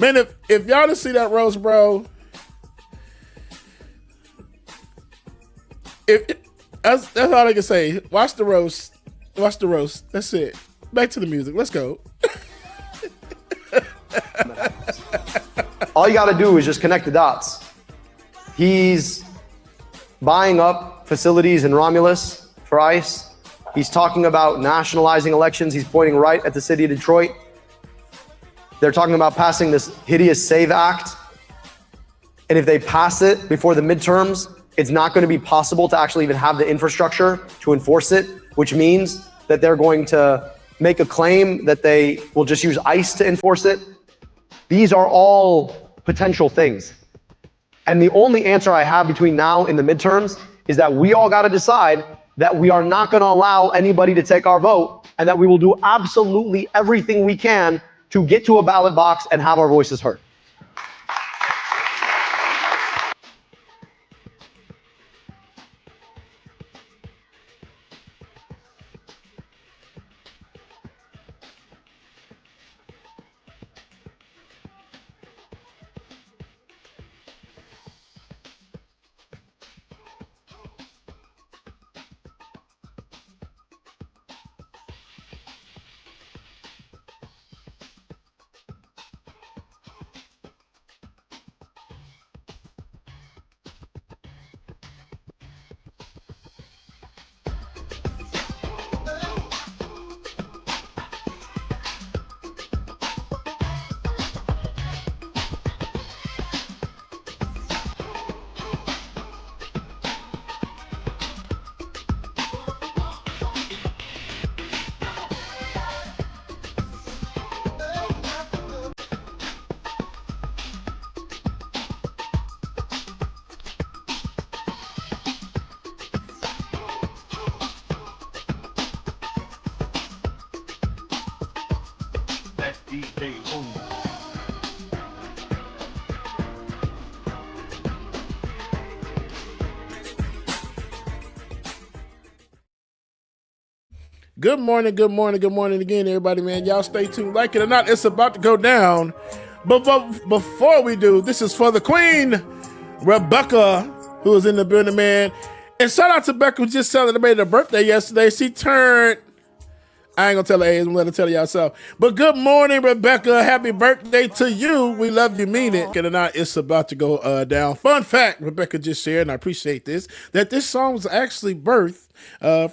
Man, if y'all didn't see that roast, bro, if that's all I can say. Watch the roast. Watch the roast. That's it. Back to the music. Let's go. All you got to do is just connect the dots. He's buying up facilities in Romulus for ICE. He's talking about nationalizing elections. He's pointing right at the city of Detroit. They're talking about passing this hideous SAVE Act. And if they pass it before the midterms, it's not going to be possible to actually even have the infrastructure to enforce it, which means that they're going to make a claim that they will just use ICE to enforce it. These are all potential things. And the only answer I have between now and the midterms is that we all got to decide that we are not going to allow anybody to take our vote, and that we will do absolutely everything we can to get to a ballot box and have our voices heard. Good morning, good morning, good morning again, everybody, man. Y'all stay tuned. Like it or not, it's about to go down. But before we do, this is for the queen, Rebecca, who is in the building, man. And shout out to Becca, who just celebrated her birthday yesterday. She turned, I ain't gonna tell her age, I'm gonna let her tell y'all so. But good morning, Rebecca. Happy birthday to you. We love you, mean it. And not, it's about to go down. Fun fact, Rebecca just shared, and I appreciate this, that this song was actually birthed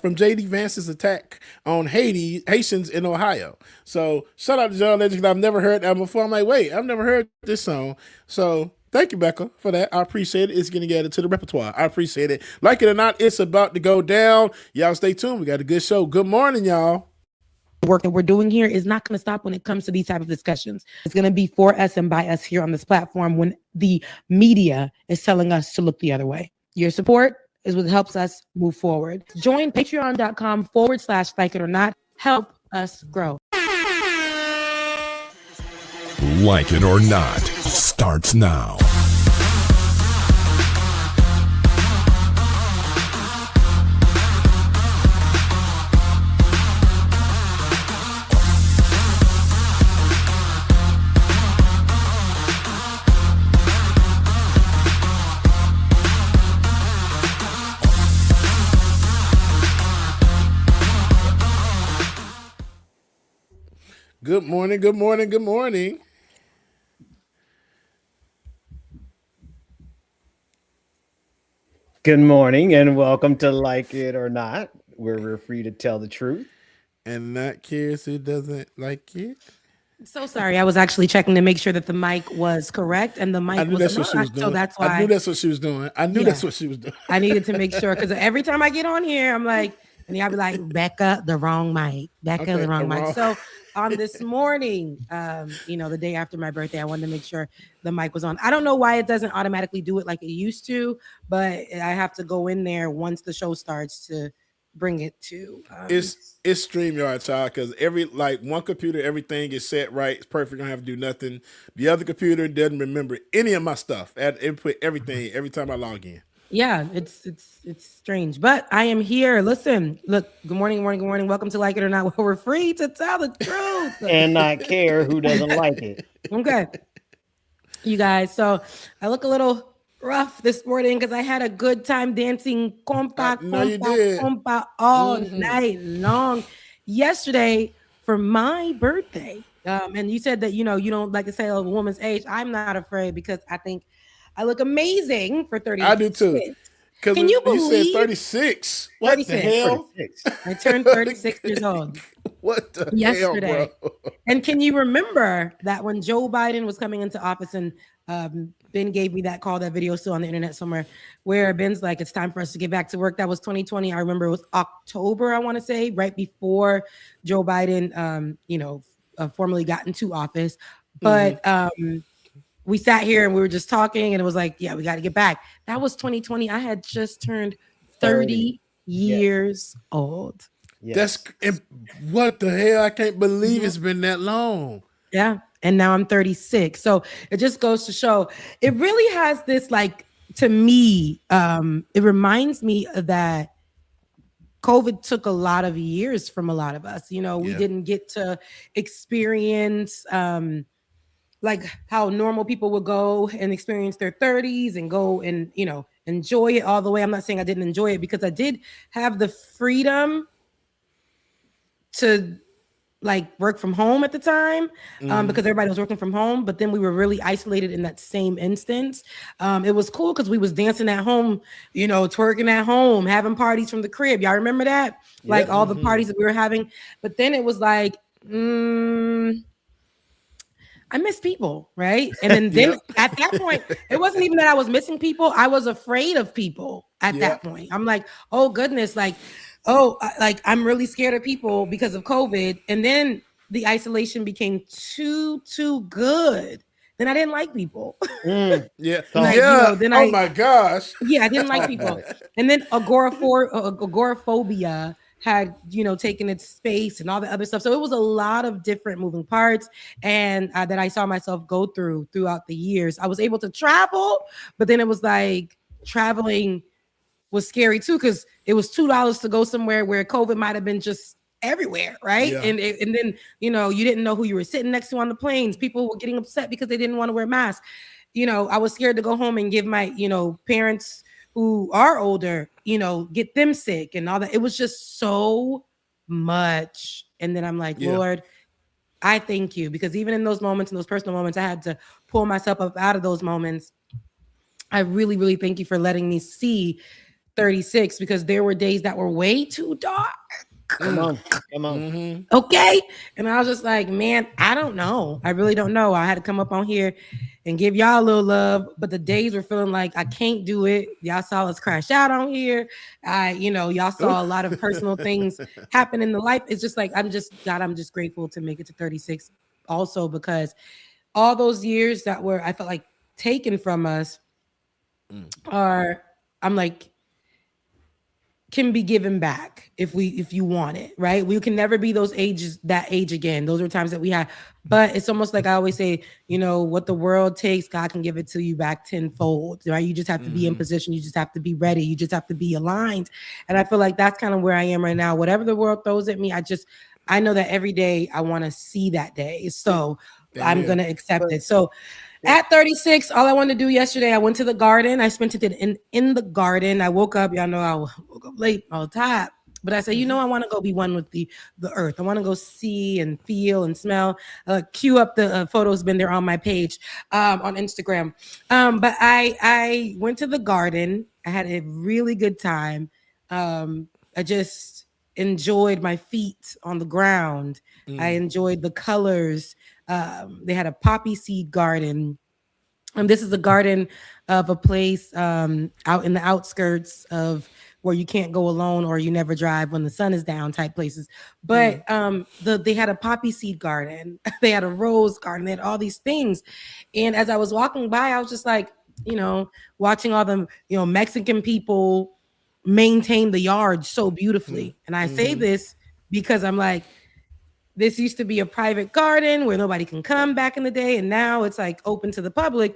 from J.D. Vance's attack on Haitians in Ohio. So shout out to John Legend. I've never heard that before. I'm like, wait, I've never heard this song. So thank you, Becca, for that. I appreciate it. It's going to get added to the repertoire. I appreciate it. Like it or not, it's about to go down. Y'all stay tuned. We got a good show. Good morning, y'all. Work that we're doing here is not going to stop when it comes to these type of discussions. It's going to be for us and by us here on this platform when the media is telling us to look the other way. Your support is what helps us move forward. Join patreon.com/like it or not. Help us grow. Like it or not starts now. Good morning, good morning, good morning. Good morning and welcome to Like It or Not, where we're free to tell the truth. And not cares who doesn't like it. So sorry, I was actually checking to make sure that the mic was correct, and the mic was not. So that's why I knew that's what she was doing. That's what she was doing. I needed to make sure, because every time I get on here, I'm like, and y'all be like, Becca, the wrong mic. Becca, the wrong mic. So on this morning, the day after my birthday, I wanted to make sure the mic was on. I don't know why it doesn't automatically do it like it used to, but I have to go in there once the show starts to bring it to. It's StreamYard, child, because one computer, everything is set right. It's perfect. I don't have to do nothing. The other computer doesn't remember any of my stuff. I input everything every time I log in. Yeah, it's strange, but I am here. Listen, look, good morning. Welcome to Like It or Not, where we're free to tell the truth and not care who doesn't like it. Okay. you guys. So I look a little rough this morning because I had a good time dancing compa, No, you compa, did. compa all Mhm. night long. Yesterday for my birthday. And you said that you don't like to say a woman's age. I'm not afraid because I think I look amazing for I do 36. too. Because Can you you said believe 36. What the 36? hell? 46. I turned 36 years old What the hell, bro? yesterday. And can you remember that when Joe Biden was coming into office and Ben gave me that call, that video still on the internet somewhere, where Ben's like, it's time for us to get back to work. That was 2020. I remember it was October, I want to say, right before Joe Biden, formally got into office. But we sat here and we were just talking and it was like, yeah, we got to get back. That was 2020. I had just turned 30 years old. Yes. What the hell? I can't believe it's been that long. Yeah. And now I'm 36. So it just goes to show it really has this, like, to me, it reminds me that COVID took a lot of years from a lot of us. We didn't get to experience like how normal people would go and experience their 30s and go and, enjoy it all the way. I'm not saying I didn't enjoy it because I did have the freedom to like work from home at the time because everybody was working from home, but then we were really isolated in that same instance. It was cool because we was dancing at home, twerking at home, having parties from the crib. Y'all remember that? Like all the parties that we were having. But then it was like, I miss people, right? And then at that point, it wasn't even that I was missing people. I was afraid of people at that point. I'm like, oh goodness, like, I'm really scared of people because of COVID. And then the isolation became too good. Then I didn't like people. Yeah. Then my gosh. Yeah, I didn't like people. And then agoraphobia had, taken its space and all the other stuff. So it was a lot of different moving parts and that I saw myself go throughout the years. I was able to travel, but then it was like traveling was scary too, because it was $2 to go somewhere where COVID might have been just everywhere, right? Yeah. And then, you didn't know who you were sitting next to on the planes. People were getting upset because they didn't want to wear masks. I was scared to go home and give my, parents who are older, get them sick and all that. It was just so much. And then I'm like, Lord, I thank you, because even in those moments, in those personal moments, I had to pull myself up out of those moments. I really, really thank you for letting me see 36, because there were days that were way too dark. Come on. Mm-hmm. Okay. And I was just like, man, I don't know. I really don't know. I had to come up on here and give y'all a little love, but the days were feeling like I can't do it. Y'all saw us crash out on here. Y'all saw a lot of personal things happen in the life. It's just like, I'm just grateful to make it to 36 also, because all those years that were, I felt like, taken from us I'm like, can be given back if you want it, right? We can never be that age again. Those are times that we had, but it's almost like I always say, what the world takes, God can give it to you back tenfold, right? You just have to be in position. You just have to be ready. You just have to be aligned. And I feel like that's kind of where I am right now. Whatever the world throws at me, I know that every day I want to see that day. So I'm going to accept it. So at 36, all I wanted to do yesterday, I went to the garden. I spent it in the garden. I woke up, y'all know I woke up late, all tired. But I said, I want to go be one with the earth. I want to go see and feel and smell. Cue up the photos, been there on my page on Instagram. But I went to the garden. I had a really good time. I just enjoyed my feet on the ground. I enjoyed the colors. They had a poppy seed garden. This is a garden of a place out in the outskirts of where you can't go alone or you never drive when the sun is down type places. But they had a poppy seed garden. They had a rose garden. They had all these things. And as I was walking by, I was just like, watching all the, Mexican people maintain the yard so beautifully. And I say this because I'm like, this used to be a private garden where nobody can come back in the day. And now it's like open to the public.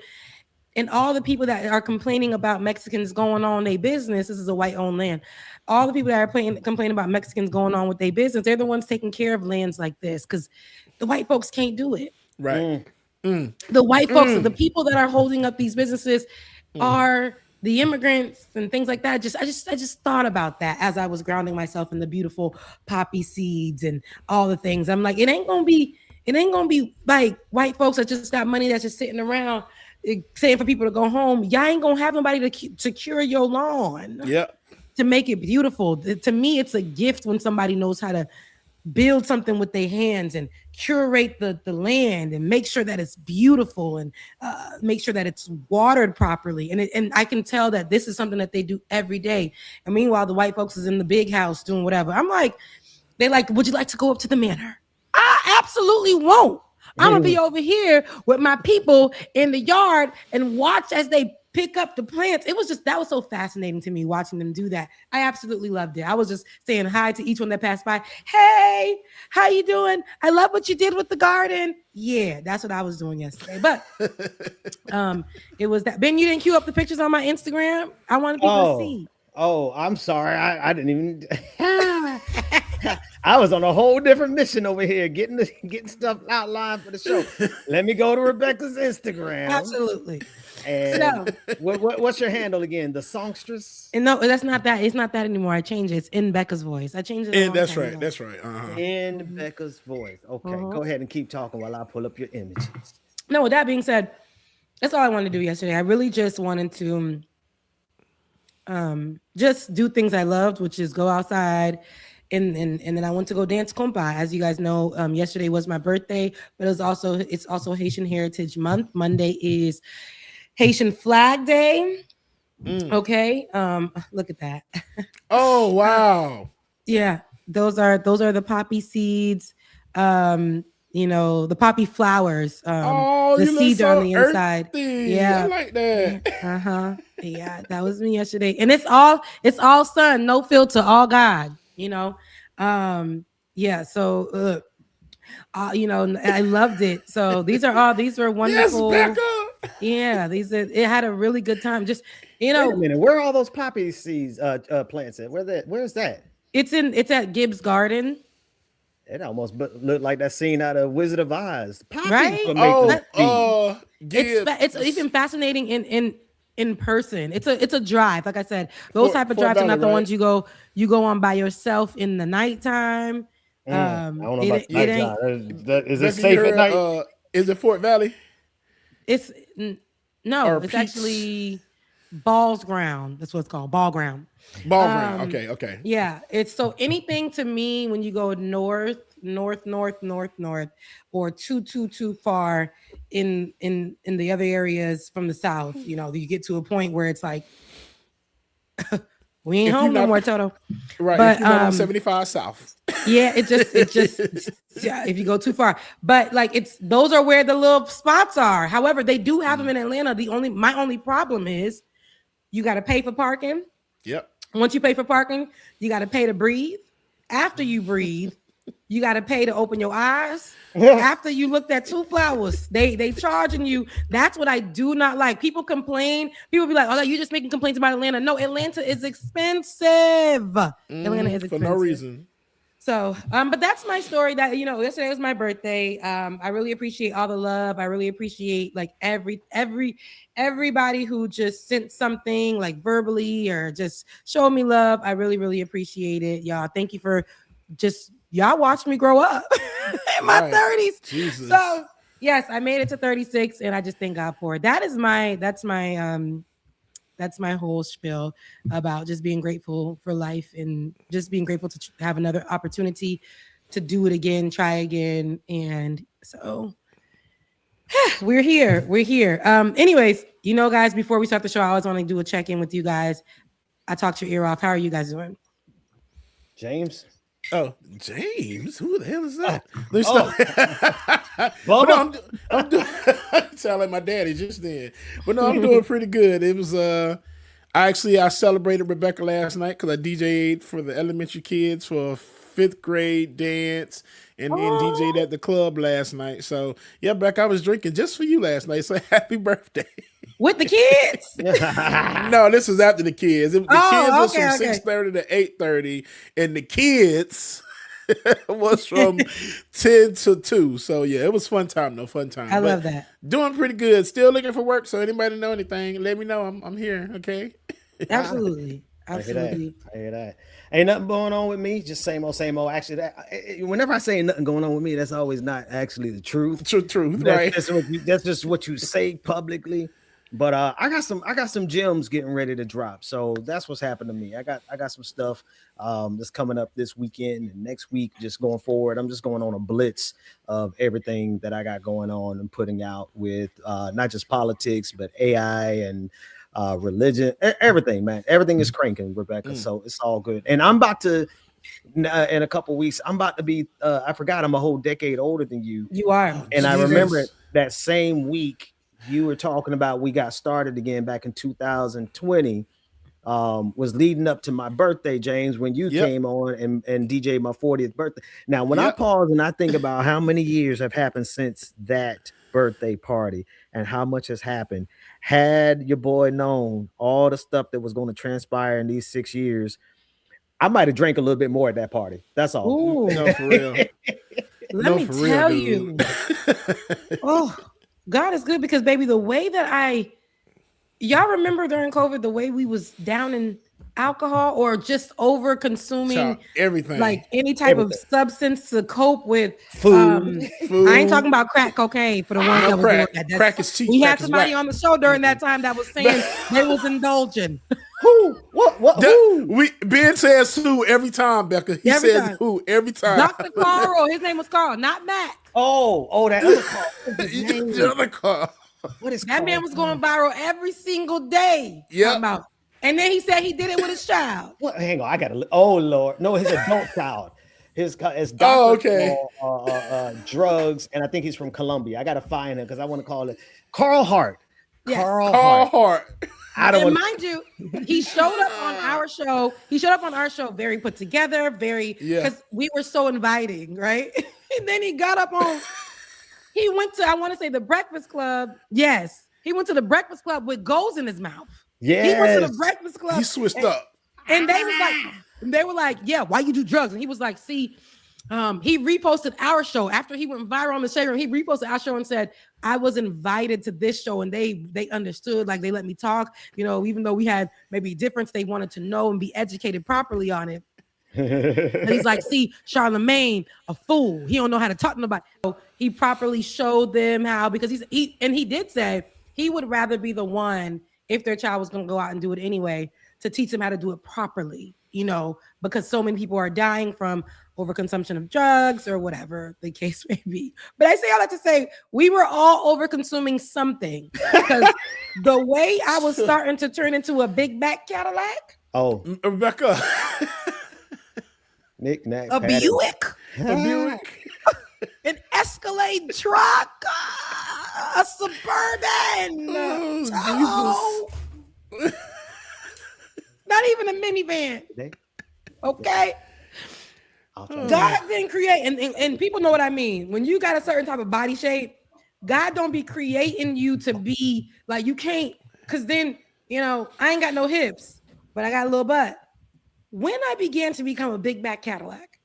And all the people that are complaining about Mexicans going on their business, this is a white owned land. All the people that are complaining about Mexicans going on with their business, they're the ones taking care of lands like this, because the white folks can't do it. Right. The white folks, the people that are holding up these businesses are the immigrants and things like that. I just thought about that as I was grounding myself in the beautiful poppy seeds and all the things. I'm like, it ain't gonna be like white folks that just got money that's just sitting around saying for people to go home. Y'all ain't gonna have nobody to cure your lawn. Yep. To make it beautiful. To me, it's a gift when somebody knows how to build something with their hands and curate the land and make sure that it's beautiful and make sure that it's watered properly. And I can tell that this is something that they do every day. And meanwhile, the white folks is in the big house doing whatever. I'm like, they like, would you like to go up to the manor? I absolutely won't. I'm gonna be over here with my people in the yard and watch as they pick up the plants. That was so fascinating to me watching them do that. I absolutely loved it. I was just saying hi to each one that passed by. Hey, how you doing? I love what you did with the garden. Yeah, that's what I was doing yesterday. But it was that. Ben, you didn't queue up the pictures on my Instagram. I wanted people to see. Oh, I'm sorry. I didn't even. I was on a whole different mission over here, getting stuff outlined for the show. Let me go to Rebecca's Instagram. Absolutely. And So, what's your handle again? The songstress? and no, that's not that. It's not that anymore. I changed it. It's in Becca's voice. I changed it. And that's right. That's right. In Becca's voice. Okay, go ahead and keep talking while I pull up your images. No, with that being said, that's all I wanted to do yesterday. I really just wanted to just do things I loved, which is go outside. And then I went to go dance compa. As you guys know, yesterday was my birthday, but it's also Haitian Heritage Month. Monday is Haitian Flag Day. Okay. Look at that. Oh wow. Yeah, those are the poppy seeds. The poppy flowers. The seeds are on the inside. Yeah, I like that. Yeah, that was me yesterday. And it's all sun, no filter, all God. Yeah. So I loved it. So these were wonderful. Yes, Becca. Yeah, it had a really good time. Just Wait a minute, where are all those poppy seeds plants at? Where's that? It's at Gibbs Garden. It almost looked like that scene out of Wizard of Oz. Poppy Right? It's even fascinating in person. It's a drive. Like I said, those type of drives are not the ones you go on by yourself in the nighttime. I don't know about night. Is it safe at night? Is it Fort Valley? It's actually Ball's Ground. That's what it's called. Ball Ground. Ball Ground. Okay. Yeah. It's so anything to me when you go north, or too far in the other areas from the south, you get to a point where it's like we ain't home no more, Toto. Right. But if you're not on 75 South. Yeah, it just yeah, if you go too far. But like those are where the little spots are. However, they do have them in Atlanta. My only problem is you got to pay for parking. Yep. Once you pay for parking, you got to pay to breathe. After you breathe, you got to pay to open your eyes. After you looked at 2 flowers, they charging you. That's what I do not like. People complain. People be like, "Oh, you're just making complaints about Atlanta." No, Atlanta is expensive. Atlanta is expensive for no reason. So, but that's my story. That yesterday was my birthday. I really appreciate all the love. I really appreciate like everybody who just sent something like verbally or just showed me love. I really, really appreciate it, y'all. Thank you for y'all watched me grow up in my 30s. Jesus. So yes, I made it to 36, and I just thank God for it. That's my whole spiel about just being grateful for life and just being grateful to have another opportunity to do it again, try again. And so we're here. Anyways, guys, before we start the show, I always want to do a check-in with you guys. I talked your ear off. How are you guys doing? James? Oh, James? Who the hell is that? I'm doing sound like my daddy just then. But no, I'm doing pretty good. It was I celebrated Rebecca last night because I DJ'd for the elementary kids for a 5th grade dance and then DJ'd at the club last night. So yeah, Beck, I was drinking just for you last night. So happy birthday. With the kids? No, this was after the kids. The kids was from 6:30 to 8:30, and the kids was from 10 to 2. So yeah, it was fun time though. Fun time. I But love that. doing pretty good. Still looking for work. So anybody know anything, let me know. I'm here. Okay. Absolutely. I hear that. Absolutely. I hear that. Ain't nothing going on with me. Just same old, same old. Actually, whenever I say nothing going on with me, that's always not actually the truth. Truth, right? That's just what you say publicly. But I got some gems getting ready to drop. So that's what's happened to me. I got some stuff that's coming up this weekend and next week, just going forward. I'm just going on a blitz of everything that I got going on and putting out with not just politics, but AI and religion, everything, man. Everything is cranking, Rebecca. So it's all good. And I'm about to in a couple weeks, I'm about to be I forgot I'm a whole decade older than you. You are. And I remember that same week you were talking about we got started again back in 2020, was leading up to my birthday, James, when you came on and DJ my 40th birthday. Now, when I pause and I think about how many years have happened since that birthday party and how much has happened, had your boy known all the stuff that was going to transpire in these 6 years, I might have drank a little bit more at that party. That's all. Ooh. No, for real. Let me tell you. Oh, God is good because, baby, the way that y'all remember during COVID, the way we was down in alcohol or just over consuming everything, like any type of substance to cope with food. I ain't talking about crack cocaine for the ones that were doing that. Crack is cheap. We had somebody on the show during that time that was saying they was indulging. Who? What? Who? Ben says who every time, Becca. He says who every time. Dr. Carl, his name was Carl, not Mac. Oh, that other Carl. The other Carl. What is that man was going viral every single day? Yeah. And then he said he did it with his child. What? Hang on, I gotta. Oh Lord, no, his adult child. His doctor. Oh, okay. Drugs, and I think he's from Colombia. I gotta find him because I want to call it Carl Hart. Yeah. Carl Hart. And mind you, he showed up on our show. He showed up on our show very put together, because we were so inviting, right? And then he got up on. He went to, I want to say, the Breakfast Club. Yes, he went to the Breakfast Club with goals in his mouth. Yeah, he went to the Breakfast Club. He switched up, and they were like, "Yeah, why you do drugs?" And he was like, "See." He reposted our show after he went viral on the Shade Room. He reposted our show and said, I was invited to this show and they understood, like they let me talk, even though we had maybe difference, they wanted to know and be educated properly on it. And he's like, see, Charlemagne, a fool. He don't know how to talk to nobody. So he properly showed them how, because he did say he would rather be the one, if their child was going to go out and do it anyway, to teach them how to do it properly, because so many people are dying from overconsumption of drugs or whatever the case may be. But I say all that to say we were all over consuming something, because the way I was starting to turn into a big back Cadillac. Oh, Rebecca. Knick-knack, a Buick. An Escalade truck. A Suburban. Oh, Jesus. Not even a minivan. Okay. God didn't create, and people know what I mean. When you got a certain type of body shape, God don't be creating you to be like, you can't, because then, I ain't got no hips, but I got a little butt. When I began to become a big back Cadillac,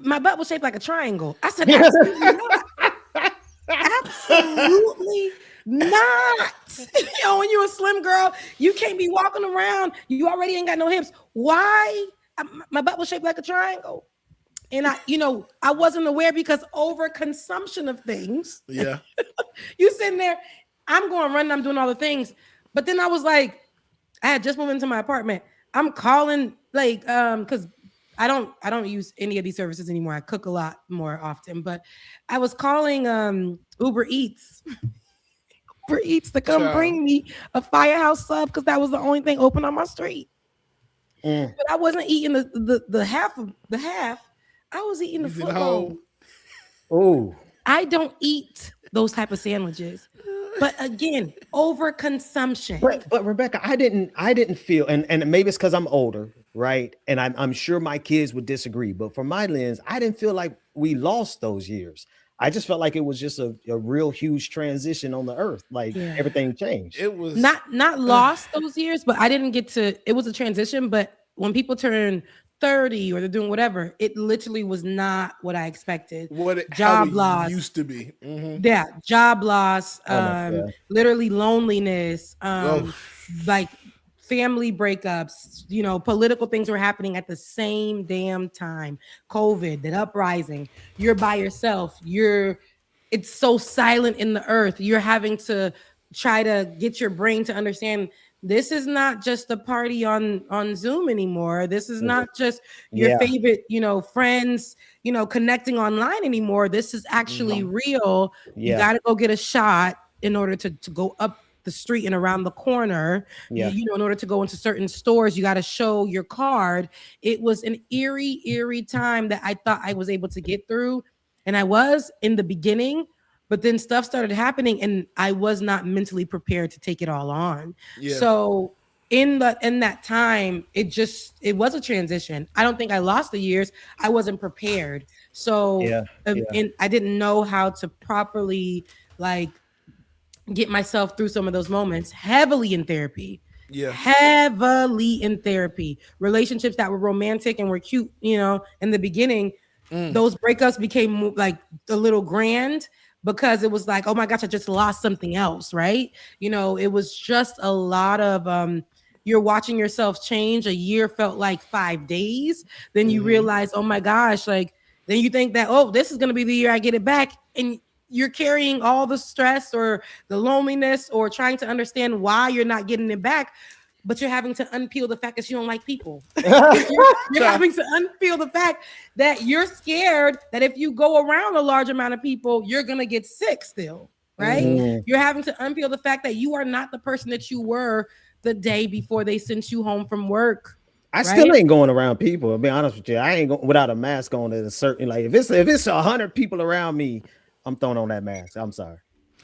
my butt was shaped like a triangle. I said, absolutely not. Absolutely not. When you're a slim girl, you can't be walking around. You already ain't got no hips. Why? My butt was shaped like a triangle. And I wasn't aware, because overconsumption of things. Yeah. You sitting there, I'm going running, I'm doing all the things. But then I was like, I had just moved into my apartment. I'm calling because I don't use any of these services anymore. I cook a lot more often, but I was calling Uber Eats. Uber Eats to come bring me a Firehouse sub, because that was the only thing open on my street. But I wasn't eating the half of the half. I was eating the football. Oh, I don't eat those type of sandwiches. But again, overconsumption. But Rebecca, I didn't feel, and maybe it's because I'm older, right? And I'm sure my kids would disagree. But from my lens, I didn't feel like we lost those years. I just felt like it was just a real huge transition on the earth. Like everything changed. It was not lost those years, but I didn't get to. It was a transition. But when people turn 30 or they're doing whatever. It literally was not what I expected. How Job it loss. used to be. Mhm. Yeah, job loss, God. literally loneliness, Oh. like family breakups, you know, political things were happening at the same damn time. COVID, that uprising, you're by yourself, it's so silent in the earth. You're having to try to get your brain to understand this is not just a party on Zoom anymore. This is not just your favorite, you know, friends, you know, connecting online anymore. This is actually real. You got to go get a shot in order to go up the street and around the corner. You know, in order to go into certain stores, you got to show your card. It was an eerie time that I thought I was able to get through. And I was in the beginning, but then stuff started happening and I was not mentally prepared to take it all on. Yeah. So in that time, it was a transition. I don't think I lost the years. I wasn't prepared. So and I didn't know how to properly like get myself through some of those moments. Heavily in therapy. Relationships that were romantic and were cute, you know, in the beginning, those breakups became like a little grand because it was like, oh my gosh, I just lost something else, right? You know, it was just a lot of you're watching yourself change. A year felt like 5 days. Then you realize, oh my gosh, like then you think that, oh, this is gonna be the year I get it back. And you're carrying all the stress or the loneliness or trying to understand why you're not getting it back. But you're having to unpeel the fact that you don't like people. you're having to unpeel the fact that you're scared that if you go around a large amount of people, you're going to get sick still, right? You're having to unpeel the fact that you are not the person that you were the day before they sent you home from work. I still ain't going around people. I'll be honest with you. I ain't going without a mask on at a certain, like if it's 100 people around me, I'm throwing on that mask. I'm sorry.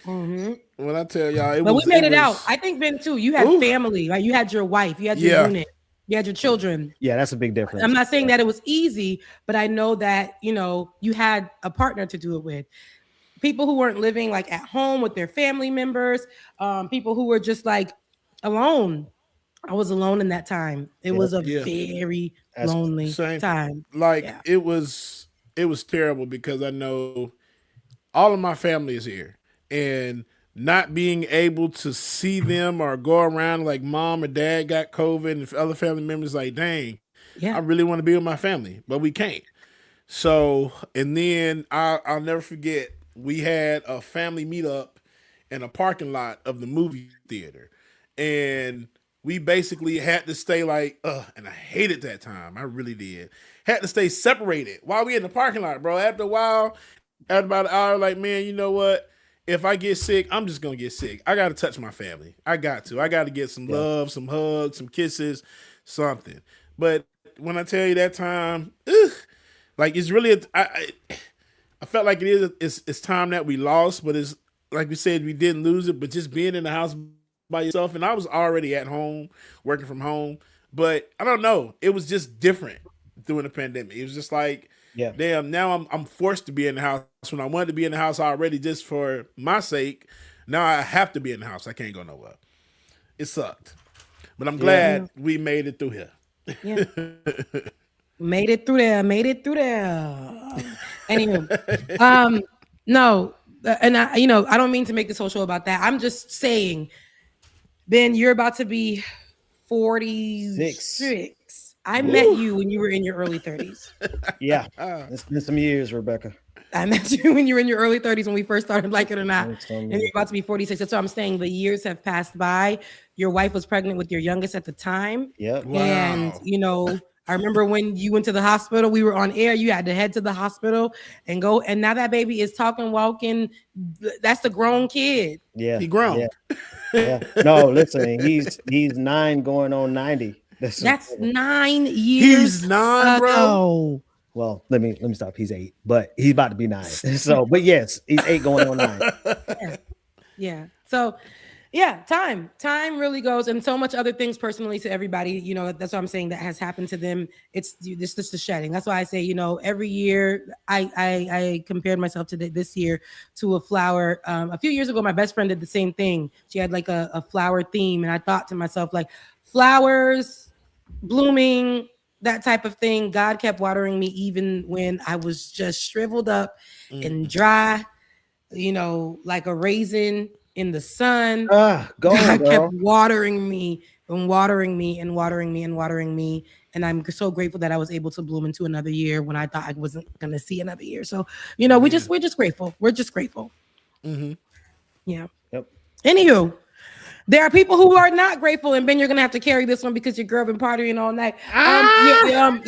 When I tell y'all, we made it out. I think Ben too. You had family, like you had your wife, you had your unit, you had your children. Yeah, that's a big difference. I'm not saying that it was easy, but I know that you know you had a partner to do it with. People who weren't living like at home with their family members, people who were just like alone. I was alone in that time. It was a very lonely time. Like it was terrible because I know all of my family is here. And not being able to see them or go around like mom or dad got COVID and other family members like, dang, I really want to be with my family, but we can't. So, and then I'll never forget, we had a family meetup in a parking lot of the movie theater. And we basically had to stay like, and I hated that time. I really did. Had to stay separated while we in the parking lot, bro. After a while, after about an hour, like, man, you know what? If I get sick, I'm just going to get sick. I got to touch my family. I got to get some love, some hugs, some kisses, something. But when I tell you that time, like it's really, I felt like it's time that we lost, but it's like we said, we didn't lose it, but just being in the house by yourself. And I was already at home, working from home, but I don't know. It was just different during the pandemic. It was just like, damn, now I'm forced to be in the house when I wanted to be in the house already just for my sake. Now I have to be in the house. I can't go nowhere. It sucked. But I'm glad we made it through here. Yeah. Made it through there. Anyway, no, and I don't mean to make this whole show about that. I'm just saying, Ben, you're about to be 46. I met you when you were in your early 30s. Yeah, it's been some years, Rebecca. I met you when you were in your early 30s when we first started, like it or not. And you're about to be 46. That's what I'm saying. The years have passed by. Your wife was pregnant with your youngest at the time. Yep. Wow. And, I remember when you went to the hospital, we were on air. You had to head to the hospital and go. And now that baby is talking, walking. That's the grown kid. Yeah. He grown. Yeah. No, listen, he's 9 going on 90. That's 9 years. He's 9, bro. Well, let me stop. He's 8, but he's about to be 9. So, but yes, he's 8 going on 9. Yeah. So, yeah, time really goes, and so much other things personally to everybody. That's what I'm saying that has happened to them. It's just the shedding. That's why I say, every year I compared myself to this year to a flower. A few years ago, my best friend did the same thing. She had like a flower theme, and I thought to myself, like, flowers blooming, that type of thing. God kept watering me even when I was just shriveled up and dry, like a raisin in the sun. Go on, God kept watering me and watering me and watering me and watering me. And I'm so grateful that I was able to bloom into another year when I thought I wasn't going to see another year. So, we're just grateful. We're just grateful. Mm-hmm. Yeah. Yep. Anywho, there are people who are not grateful, and Ben, you're gonna have to carry this one because your girl been partying all night.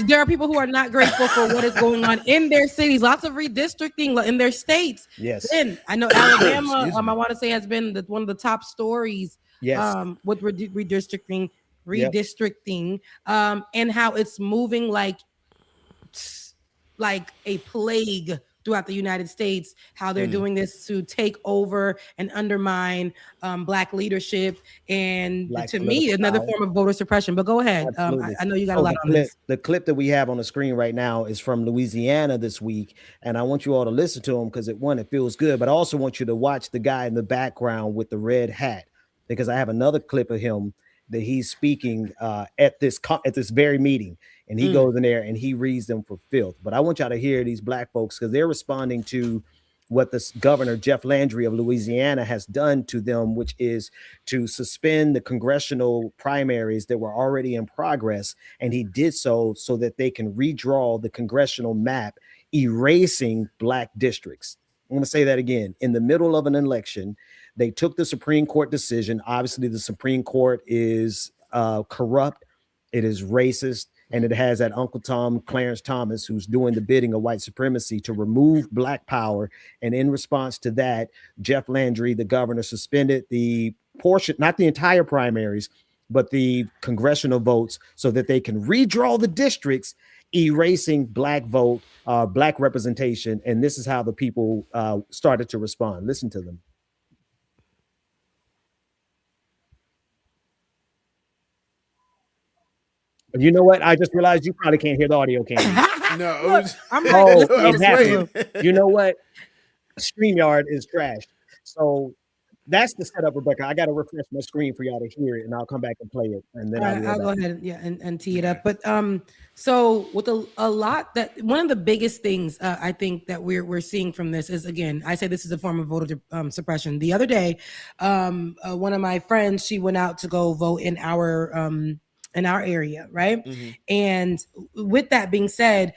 There are people who are not grateful for what is going on in their cities. Lots of redistricting in their states. Yes. Ben, I know Alabama. I want to say has been one of the top stories. Yes. With redistricting, and how it's moving like a plague throughout the United States, how they're doing this to take over and undermine Black leadership, and to me, another form of voter suppression. But go ahead. I know you got a lot on this. The clip that we have on the screen right now is from Louisiana this week, and I want you all to listen to him because it feels good, but I also want you to watch the guy in the background with the red hat, because I have another clip of him that he's speaking at this very meeting. And he goes in there and he reads them for filth. But I want y'all to hear these Black folks because they're responding to what the governor, Jeff Landry of Louisiana, has done to them, which is to suspend the congressional primaries that were already in progress. And he did so that they can redraw the congressional map, erasing Black districts. I'm going to say that again. In the middle of an election, they took the Supreme Court decision. Obviously, the Supreme Court is corrupt. It is racist. And it has that Uncle Tom, Clarence Thomas, who's doing the bidding of white supremacy to remove Black power. And in response to that, Jeff Landry, the governor, suspended the portion, not the entire primaries, but the congressional votes so that they can redraw the districts, erasing Black vote, Black representation. And this is how the people started to respond. Listen to them. You know what? I just realized you probably can't hear the audio, can you? No, it happened. You know what? StreamYard is trash. So that's the setup, Rebecca. I got to refresh my screen for y'all to hear it, and I'll come back and play it. And then I'll go ahead and tee it up. But so with a lot that one of the biggest things I think that we're seeing from this is, again, I say this is a form of voter suppression. The other day, one of my friends, she went out to go vote in our area, right? Mm-hmm. And with that being said,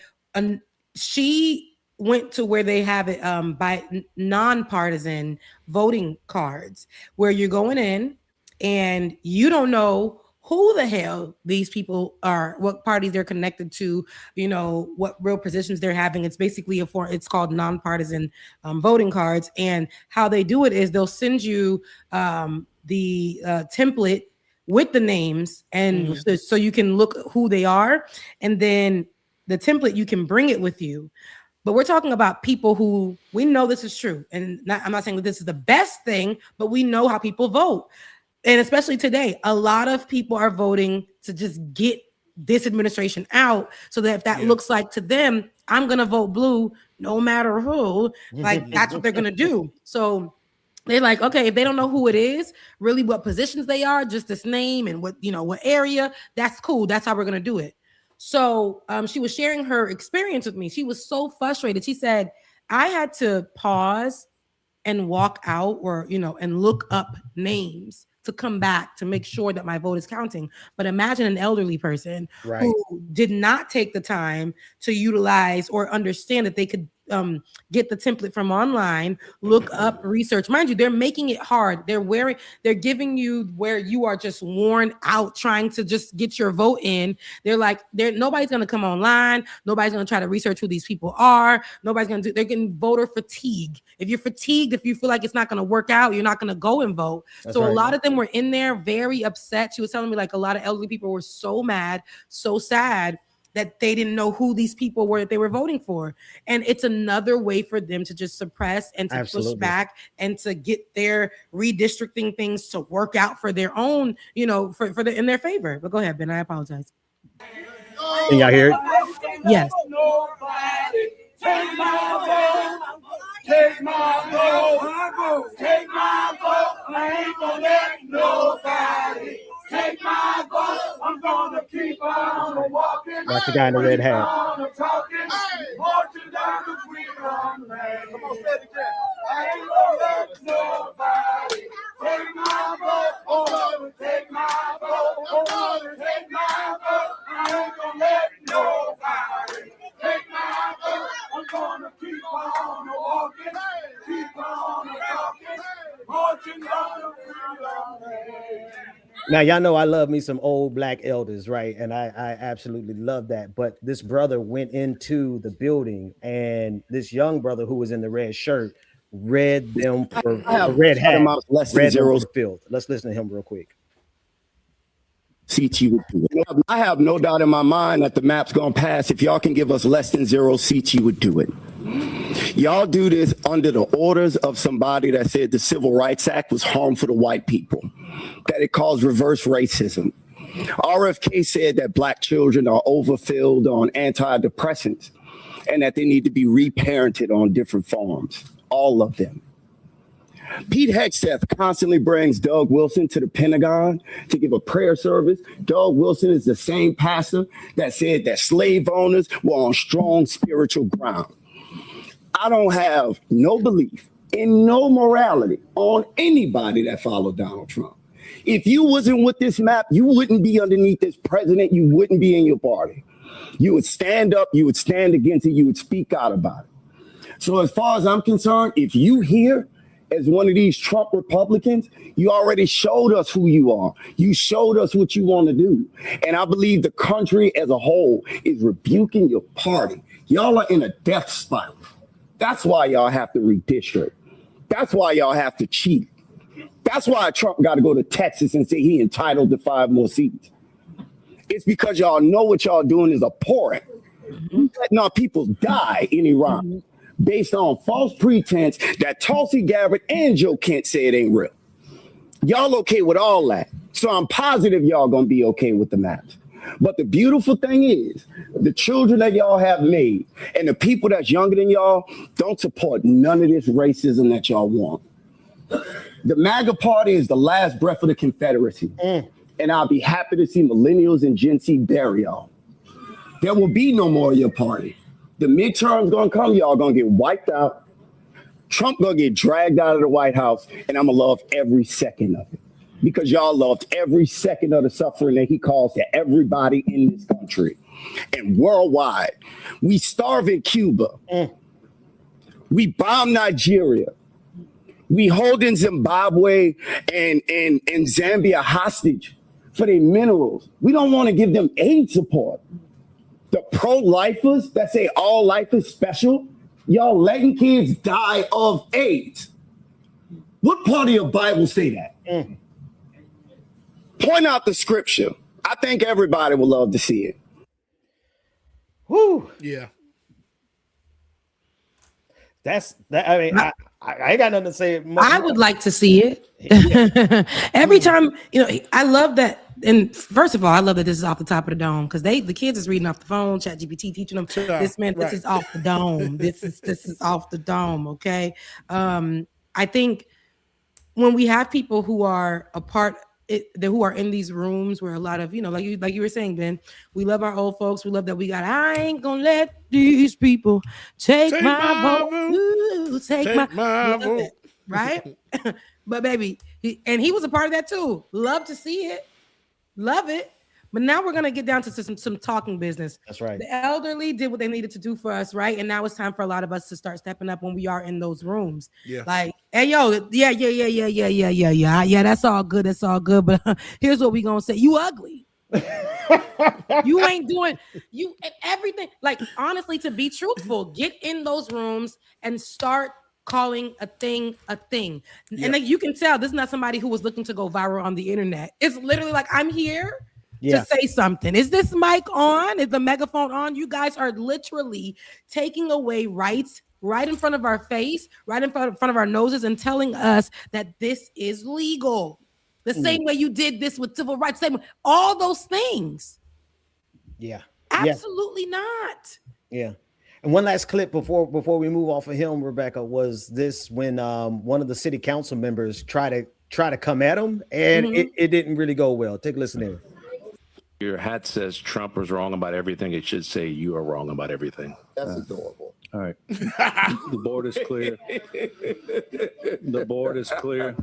she went to where they have it by nonpartisan voting cards, where you're going in and you don't know who the hell these people are, what parties they're connected to, what real positions they're having. It's basically it's called nonpartisan voting cards. And how they do it is they'll send you the template with the names, and so you can look who they are, and then the template, you can bring it with you. But we're talking about people who, we know this is true, and I'm not saying that this is the best thing, but we know how people vote. And especially today, a lot of people are voting to just get this administration out, so that if that looks like to them, I'm going to vote blue no matter who, like that's what they're going to do. So they're like, okay, if they don't know who it is, really what positions they are, just this name and what area, that's cool. That's how we're going to do it. So she was sharing her experience with me. She was so frustrated. She said, I had to pause and walk out and look up names to come back to make sure that my vote is counting. But imagine an elderly person who did not take the time to utilize or understand that they could get the template from online, look up, research. Mind you, they're making it hard. They're giving you where you are just worn out trying to just get your vote in. They're like, nobody's going to come online. Nobody's going to try to research who these people are. They're getting voter fatigue. If you're fatigued, if you feel like it's not going to work out, you're not going to go and vote. That's so right. A lot of them were in there very upset. She was telling me like a lot of elderly people were so mad, so sad that they didn't know who these people were that they were voting for. And it's another way for them to just suppress and to push back and to get their redistricting things to work out for their own, in their favor. But go ahead, Ben, I apologize. Can y'all hear it? Yes. Nobody take my vote. Take my vote. Take my vote. I ain't gonna let nobody take my vote. I'm gonna keep on walking That's the guy in the red hat. Talking, marching down the freedom lane. Come on, say it again. I ain't gonna let nobody take my vote. Oh, take my vote. Oh, take my vote. I ain't gonna let nobody take my vote. I'm gonna keep on walking, keep on talking, marching down the freedom lane. Now, y'all know I love me some old black elders, right? And I absolutely love that. But this brother went into the building, and this young brother who was in the red shirt read them for red hat, read them for the field. Let's listen to him real quick. CT would do it. I have no doubt in my mind that the map's gonna pass. If y'all can give us less than 0, CT would do it. Y'all do this under the orders of somebody that said the Civil Rights Act was harmful to white people, that it caused reverse racism. RFK said that black children are overfilled on antidepressants and that they need to be reparented on different forms, all of them. Pete Hegseth constantly brings Doug Wilson to the Pentagon to give a prayer service. Doug Wilson is the same pastor that said that slave owners were on strong spiritual ground. I don't have no belief in no morality on anybody that followed Donald Trump. If you wasn't with this map, you wouldn't be underneath this president. You wouldn't be in your party. You would stand up, you would stand against it, you would speak out about it. So as far as I'm concerned, if you here as one of these Trump Republicans, you already showed us who you are. You showed us what you want to do. And I believe the country as a whole is rebuking your party. Y'all are in a death spiral. That's why y'all have to redistrict. That's why y'all have to cheat. That's why Trump got to go to Texas and say he entitled to 5 more seats. It's because y'all know what y'all doing is abhorrent. Letting our people die in Iran based on false pretense that Tulsi Gabbard and Joe Kent say it ain't real. Y'all okay with all that. So I'm positive y'all gonna be okay with the maps. But the beautiful thing is, the children that y'all have made and the people that's younger than y'all don't support none of this racism that y'all want. The MAGA party is the last breath of the Confederacy. And I'll be happy to see millennials and Gen Z bury y'all. There will be no more of your party. The midterms gonna come, y'all gonna get wiped out. Trump gonna get dragged out of the White House, and I'm gonna love every second of it. Because y'all loved every second of the suffering that he caused to everybody in this country and worldwide. We starve in Cuba. We bomb Nigeria. We holding Zimbabwe and Zambia hostage for their minerals. We don't want to give them aid support. The pro-lifers that say all life is special, y'all letting kids die of AIDS. What part of your Bible say that? Point out the scripture. I think everybody would love to see it. Whew. Yeah. That's that. I mean, I ain't got nothing to say. I would like to see it. Every time, I love that. And first of all, I love that this is off the top of the dome because the kids is reading off the phone, ChatGPT teaching them this is off the dome. This is off the dome. Okay. I think when we have people who are who are in these rooms where a lot of, like you were saying, Ben, we love our old folks. We love that we got, I ain't gonna let these people take my vote. Ooh, take my vote. Right? But baby, he was a part of that too. Love to see it. Love it. But now we're gonna get down to some talking business. That's right. The elderly did what they needed to do for us, right? And now it's time for a lot of us to start stepping up when we are in those rooms. Yeah. Like, hey, yo, yeah. That's all good. That's all good. But here's what we gonna say: you ugly. You ain't doing everything. Like, honestly, to be truthful, get in those rooms and start calling a thing a thing. And like, you can tell this is not somebody who was looking to go viral on the internet. It's literally like, I'm here to say something. Is this mic on? Is the megaphone on? You guys are literally taking away rights right in front of our face, right in front of our noses, and telling us that this is legal. The same way you did this with civil rights, same all those things. Yeah. Absolutely not. Yeah. And one last clip before we move off of him, Rebecca, was this when one of the city council members tried to come at him, and it didn't really go well. Take a listen to it. your hat says Trump was wrong about everything, it should say you are wrong about everything. That's adorable. All right. The board is clear. The board is clear.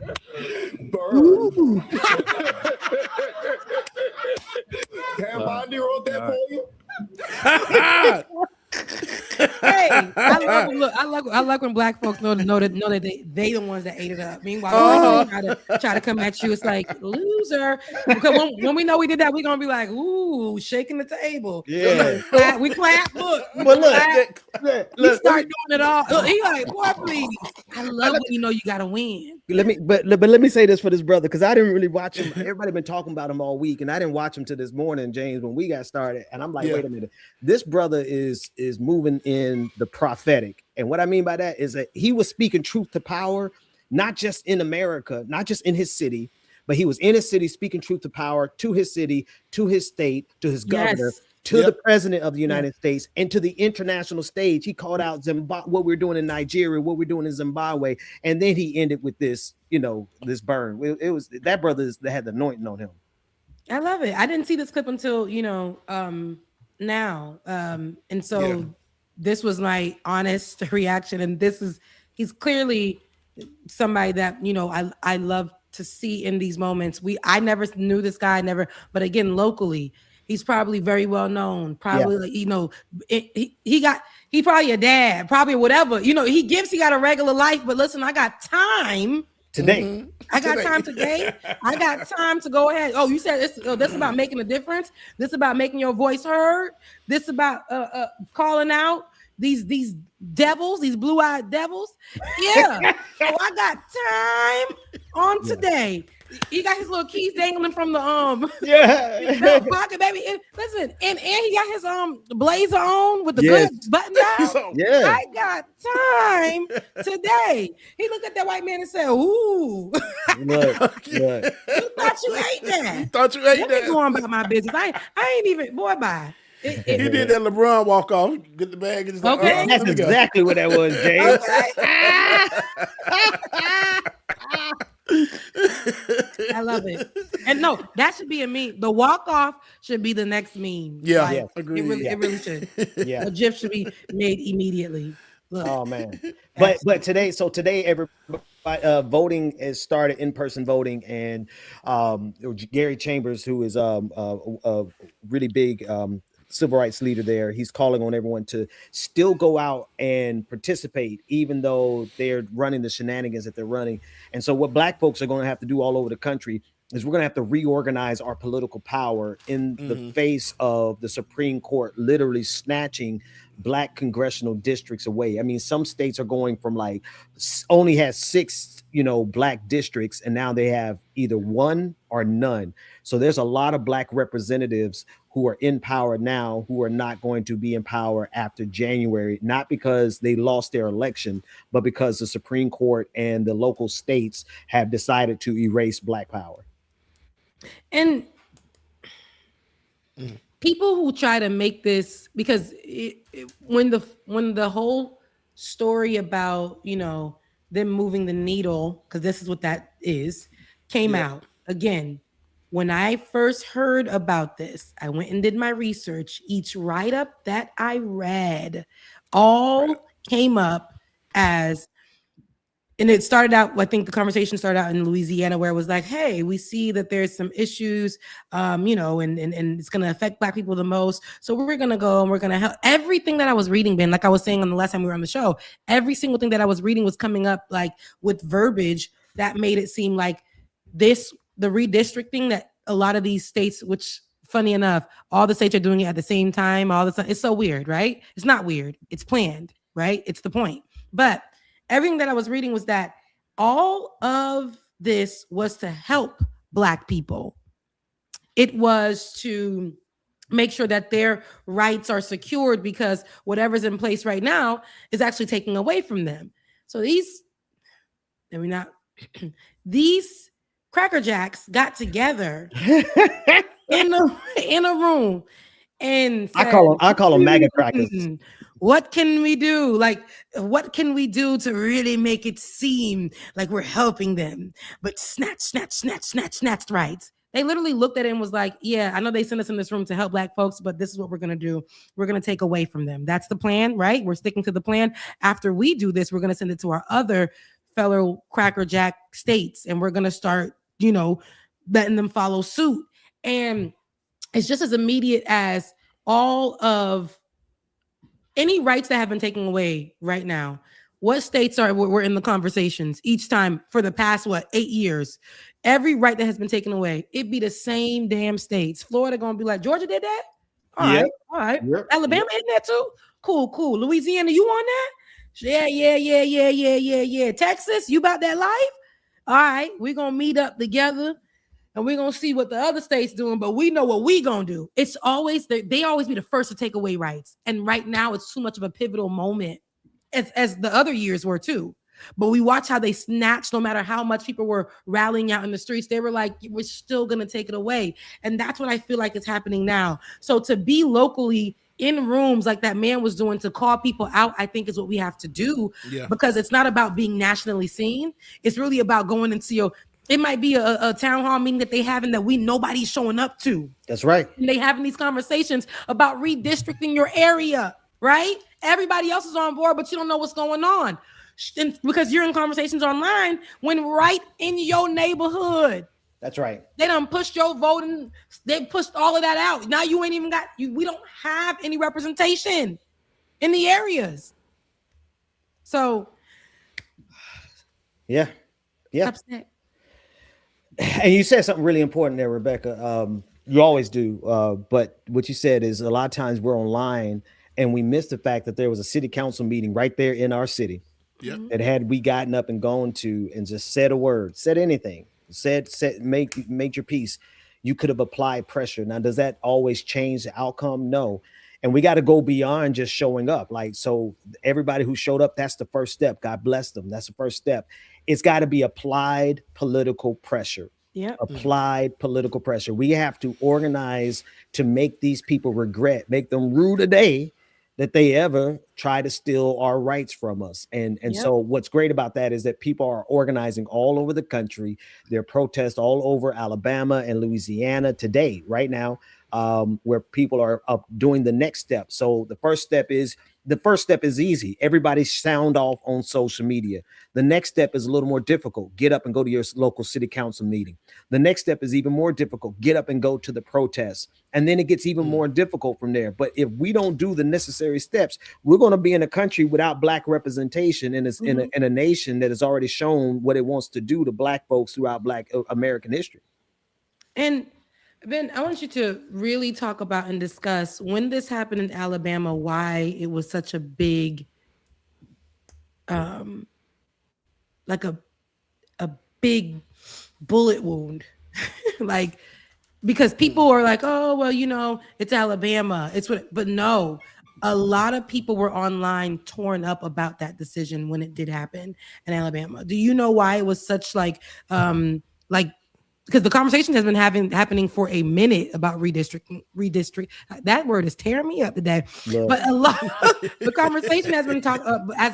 Pam Bondi wrote that for you? Hey, I like when black folks know that they the ones that ate it up. Meanwhile, try to come at you, it's like loser. Because when we know we did that, we're gonna be like, ooh, shaking the table. Yeah. We clap. Look, But look, start doing it all. He like, boy, please. I love when you know you gotta win. let me say this for this brother, because I didn't really watch him. Everybody been talking about him all week, and I didn't watch him till this morning, James, when we got started. And I'm like, wait a minute, this brother is moving in the prophetic. And what I mean by that is that he was speaking truth to power, not just in America, not just in his city, but he was in his city speaking truth to power to his city, to his state, to his governor, to the president of the United States, and to the international stage. He called out what we're doing in Nigeria, what we're doing in Zimbabwe, and then he ended with this, this burn. It was that brother that had the anointing on him. I love it. I didn't see this clip until now, and so this was my honest reaction. And he's clearly somebody that I love to see in these moments. I never knew this guy, but again, locally, he's probably very well known. Probably, he probably a dad, probably whatever. He got a regular life. But listen, I got time today. I got time today. I got time to go ahead. Oh, you said this about making a difference. This about making your voice heard. This about calling out these devils, these blue-eyed devils. Yeah. So I got time on today. He got his little keys dangling from the pocket, baby. And listen, and he got his blazer on with the good button down. Yeah, I got time today. He looked at that white man and said, "Ooh, look. You thought you ate that? You thought you ate Let that? me go on about my business. I ain't even bye." He did that LeBron walk off, get the bag, and just like, Okay. That's exactly what that was, James. I love it. And no, that should be a meme. The walk off should be the next meme. Yeah, agreed. It really should. Yeah. A GIF should be made immediately. Look. Oh man. But today everybody voting has started, in-person voting, and Gary Chambers, who is a really big civil rights leader there, he's calling on everyone to still go out and participate, even though they're running the shenanigans that they're running. And so what black folks are going to have to do all over the country is we're going to have to reorganize our political power in the face of the Supreme Court literally snatching black congressional districts away. I mean, some states are going from only has 6, black districts, and now they have either one or none. So there's a lot of black representatives who are in power now who are not going to be in power after January, not because they lost their election, but because the Supreme Court and the local states have decided to erase black power. And people who try to make this, because when the whole story about them moving the needle, because this is what that is, came out again. When I first heard about this, I went and did my research. Each write-up that I read all came up as, and it started out, I think the conversation started out in Louisiana, where it was like, hey, we see that there's some issues, and it's going to affect black people the most. So we're going to go and we're going to help. Everything that I was reading, Ben, like I was saying on the last time we were on the show, every single thing that I was reading was coming up with verbiage that made it seem like the redistricting that a lot of these states, which funny enough, all the states are doing it at the same time. It's so weird, right? It's not weird. It's planned, right? It's the point. But everything that I was reading was that all of this was to help black people. It was to make sure that their rights are secured, because whatever's in place right now is actually taking away from them. So these Cracker Jacks got together in a room and said, I call them MAGA crackers. What can we do? What can we do to really make it seem like we're helping them? But snatch rights. They literally looked at it and was like, yeah, I know they sent us in this room to help Black folks, but this is what we're going to do. We're going to take away from them. That's the plan, right? We're sticking to the plan. After we do this, we're going to send it to our other fellow Cracker Jack states, and we're going to start, letting them follow suit. And it's just as immediate as all of any rights that have been taken away right now. What states we're in the conversations each time for the past, 8 years? Every right that has been taken away, it'd be the same damn states. Florida gonna be like, Georgia did that? All right. Yep. Alabama in there too? Cool. Louisiana, you on that? Yeah. Texas, you about that life? All right, we're gonna meet up together and we're gonna see what the other states doing, but we know what we gonna do. It's always they always be the first to take away rights. And right now it's too much of a pivotal moment. As the other years were too. But we watch how they snatched, no matter how much people were rallying out in the streets, they were like, we're still going to take it away. And that's what I feel like is happening now. So to be locally in rooms like that man was doing to call people out, I think is what we have to do, because it's not about being nationally seen. It's really about going into it might be a town hall meeting that they having that nobody's showing up to. That's right. And they having these conversations about redistricting your area. Right? Everybody else is on board, but you don't know what's going on because you're in conversations online when right in your neighborhood. That's right. They done pushed your vote and they pushed all of that out. Now you ain't even we don't have any representation in the areas. So yeah. Upset. And you said something really important there, Rebecca. You always do. But what you said is a lot of times we're online and we missed the fact that there was a city council meeting right there in our city that had we gotten up and gone to and just said a word, said anything, make your peace. You could have applied pressure. Now, does that always change the outcome? No. And we got to go beyond just showing up. So everybody who showed up, that's the first step. God bless them. That's the first step. It's got to be applied political pressure. Yeah. Applied political pressure. We have to organize to make these people make them rue the day that they ever try to steal our rights from us. And so what's great about that is that people are organizing all over the country. There are protests all over Alabama and Louisiana today, right now, where people are up doing the next step. So the first step is easy. Everybody sound off on social media. The next step is a little more difficult. Get up and go to your local city council meeting. The next step is even more difficult. Get up and go to the protests. And then it gets even more difficult from there. But if we don't do the necessary steps, we're going to be in a country without Black representation in a nation that has already shown what it wants to do to Black folks throughout Black American history. And Ben, I want you to really talk about and discuss when this happened in Alabama, why it was such a big, like a big bullet wound, because people are like, oh, well, it's Alabama. But no, a lot of people were online torn up about that decision when it did happen in Alabama. Do you know why it was such because the conversation has been happening for a minute about redistrict. That word is tearing me up today. Yeah. But a lot of the conversation has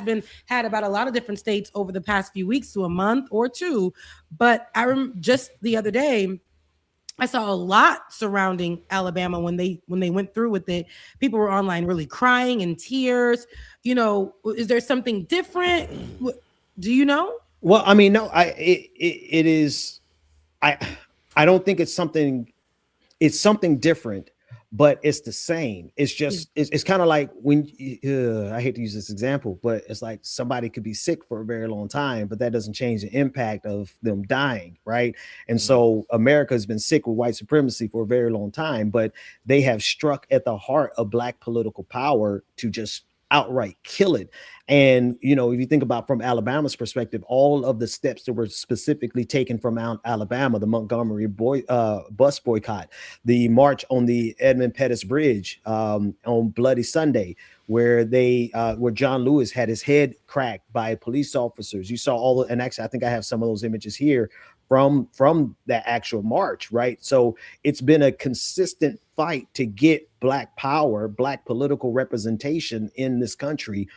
been had about a lot of different states over the past few weeks to a month or two. But I remember just the other day, I saw a lot surrounding Alabama when they went through with it. People were online really crying in tears. Is there something different? Do you know? Well, I mean, no, it is. I don't think it's something different, but it's the same. It's just, it's kind of like when, I hate to use this example, but it's like somebody could be sick for a very long time, but that doesn't change the impact of them dying, right? And so America has been sick with white supremacy for a very long time, but they have struck at the heart of Black political power to just outright kill it. And, if you think about from Alabama's perspective, all of the steps that were specifically taken from Alabama, the Montgomery bus boycott, the march on the Edmund Pettus Bridge on Bloody Sunday, where John Lewis had his head cracked by police officers. You saw and actually, I think I have some of those images here from that actual march, right? So it's been a consistent fight to get Black power, Black political representation in this country.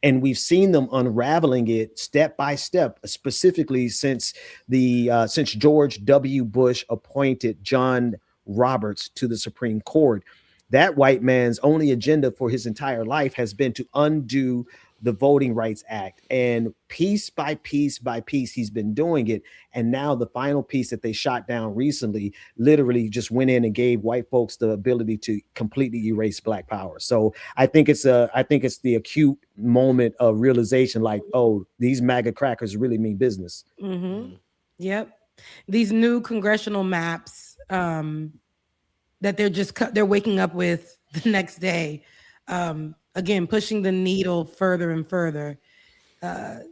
and we've seen them unraveling it step by step, specifically since George W. Bush appointed John Roberts to the Supreme Court. That white man's only agenda for his entire life has been to undo the Voting Rights Act, and piece by piece by piece he's been doing it. And now the final piece that they shot down recently literally just went in and gave white folks the ability to completely erase Black power. So I think it's the acute moment of realization, like, oh, these MAGA crackers really mean business. Yep, these new congressional maps that they're waking up with the next day. Again, pushing the needle further and further.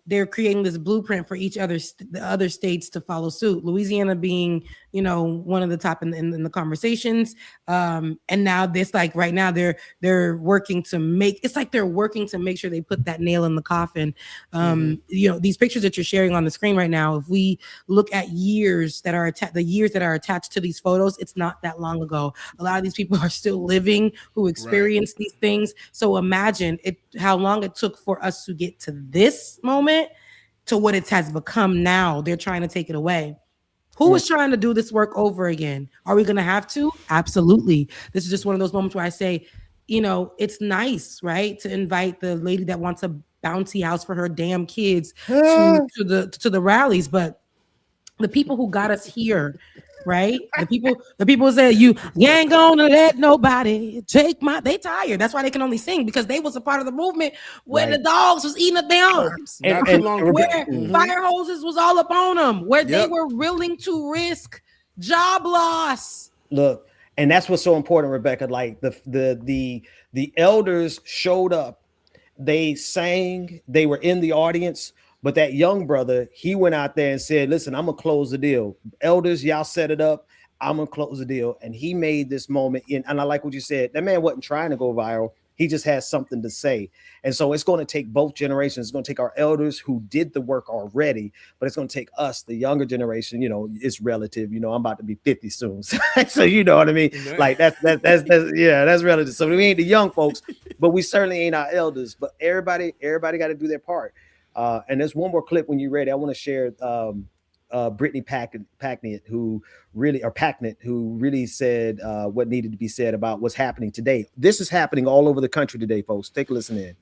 They're creating this blueprint for the other states to follow suit. Louisiana being, one of the top in the conversations. And now right now they're working to make sure they put that nail in the coffin. These pictures that you're sharing on the screen right now, if we look at years that are attached to these photos, it's not that long ago. A lot of these people are still living who experienced these things. So imagine how long it took for us to get to this moment to what it has become now. They're trying to take it away. Who is trying to do this work over again? Are we going to have to? Absolutely. This is just one of those moments where I say, it's nice, right, to invite the lady that wants a bouncy house for her damn kids to the rallies, but the people who got us here, right? The people say you ain't gonna let nobody take they tired. That's why they can only sing, because they was a part of the movement where the dogs was eating up their arms, where fire hoses was all up on them, where they were willing to risk job loss. Look, and that's what's so important, Rebecca. Like the elders showed up, they sang, they were in the audience. But that young brother, he went out there and said, listen, I'm going to close the deal. Elders, y'all set it up. I'm going to close the deal. And he made this moment. And I like what you said. That man wasn't trying to go viral. He just has something to say. And so it's going to take both generations. It's going to take our elders who did the work already, but it's going to take us, the younger generation. It's relative. I'm about to be 50 soon. So you know what I mean? Like that's relative. So we ain't the young folks, but we certainly ain't our elders. But everybody got to do their part. And there's one more clip when you're ready. I want to share Brittany Packnett, who really said what needed to be said about what's happening today. This is happening all over the country today, folks. Take a listen in.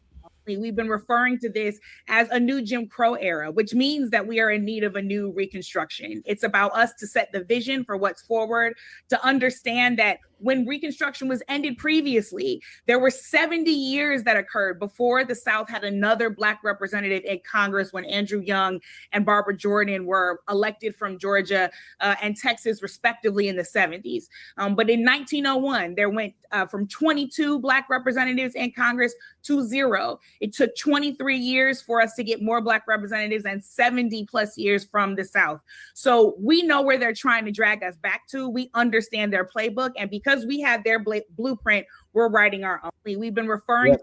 We've been referring to this as a new Jim Crow era, which means that we are in need of a new Reconstruction. It's about us to set the vision for what's forward, to understand that when Reconstruction was ended previously, there were 70 years that occurred before the South had another Black representative in Congress, when Andrew Young and Barbara Jordan were elected from Georgia and Texas, respectively, in the 70s. But in 1901, there went from 22 Black representatives in Congress to 0. It took 23 years for us to get more Black representatives and 70 plus years from the South. So we know where they're trying to drag us back to. We understand their playbook. And because we have their blueprint, we're writing our own. We've been referring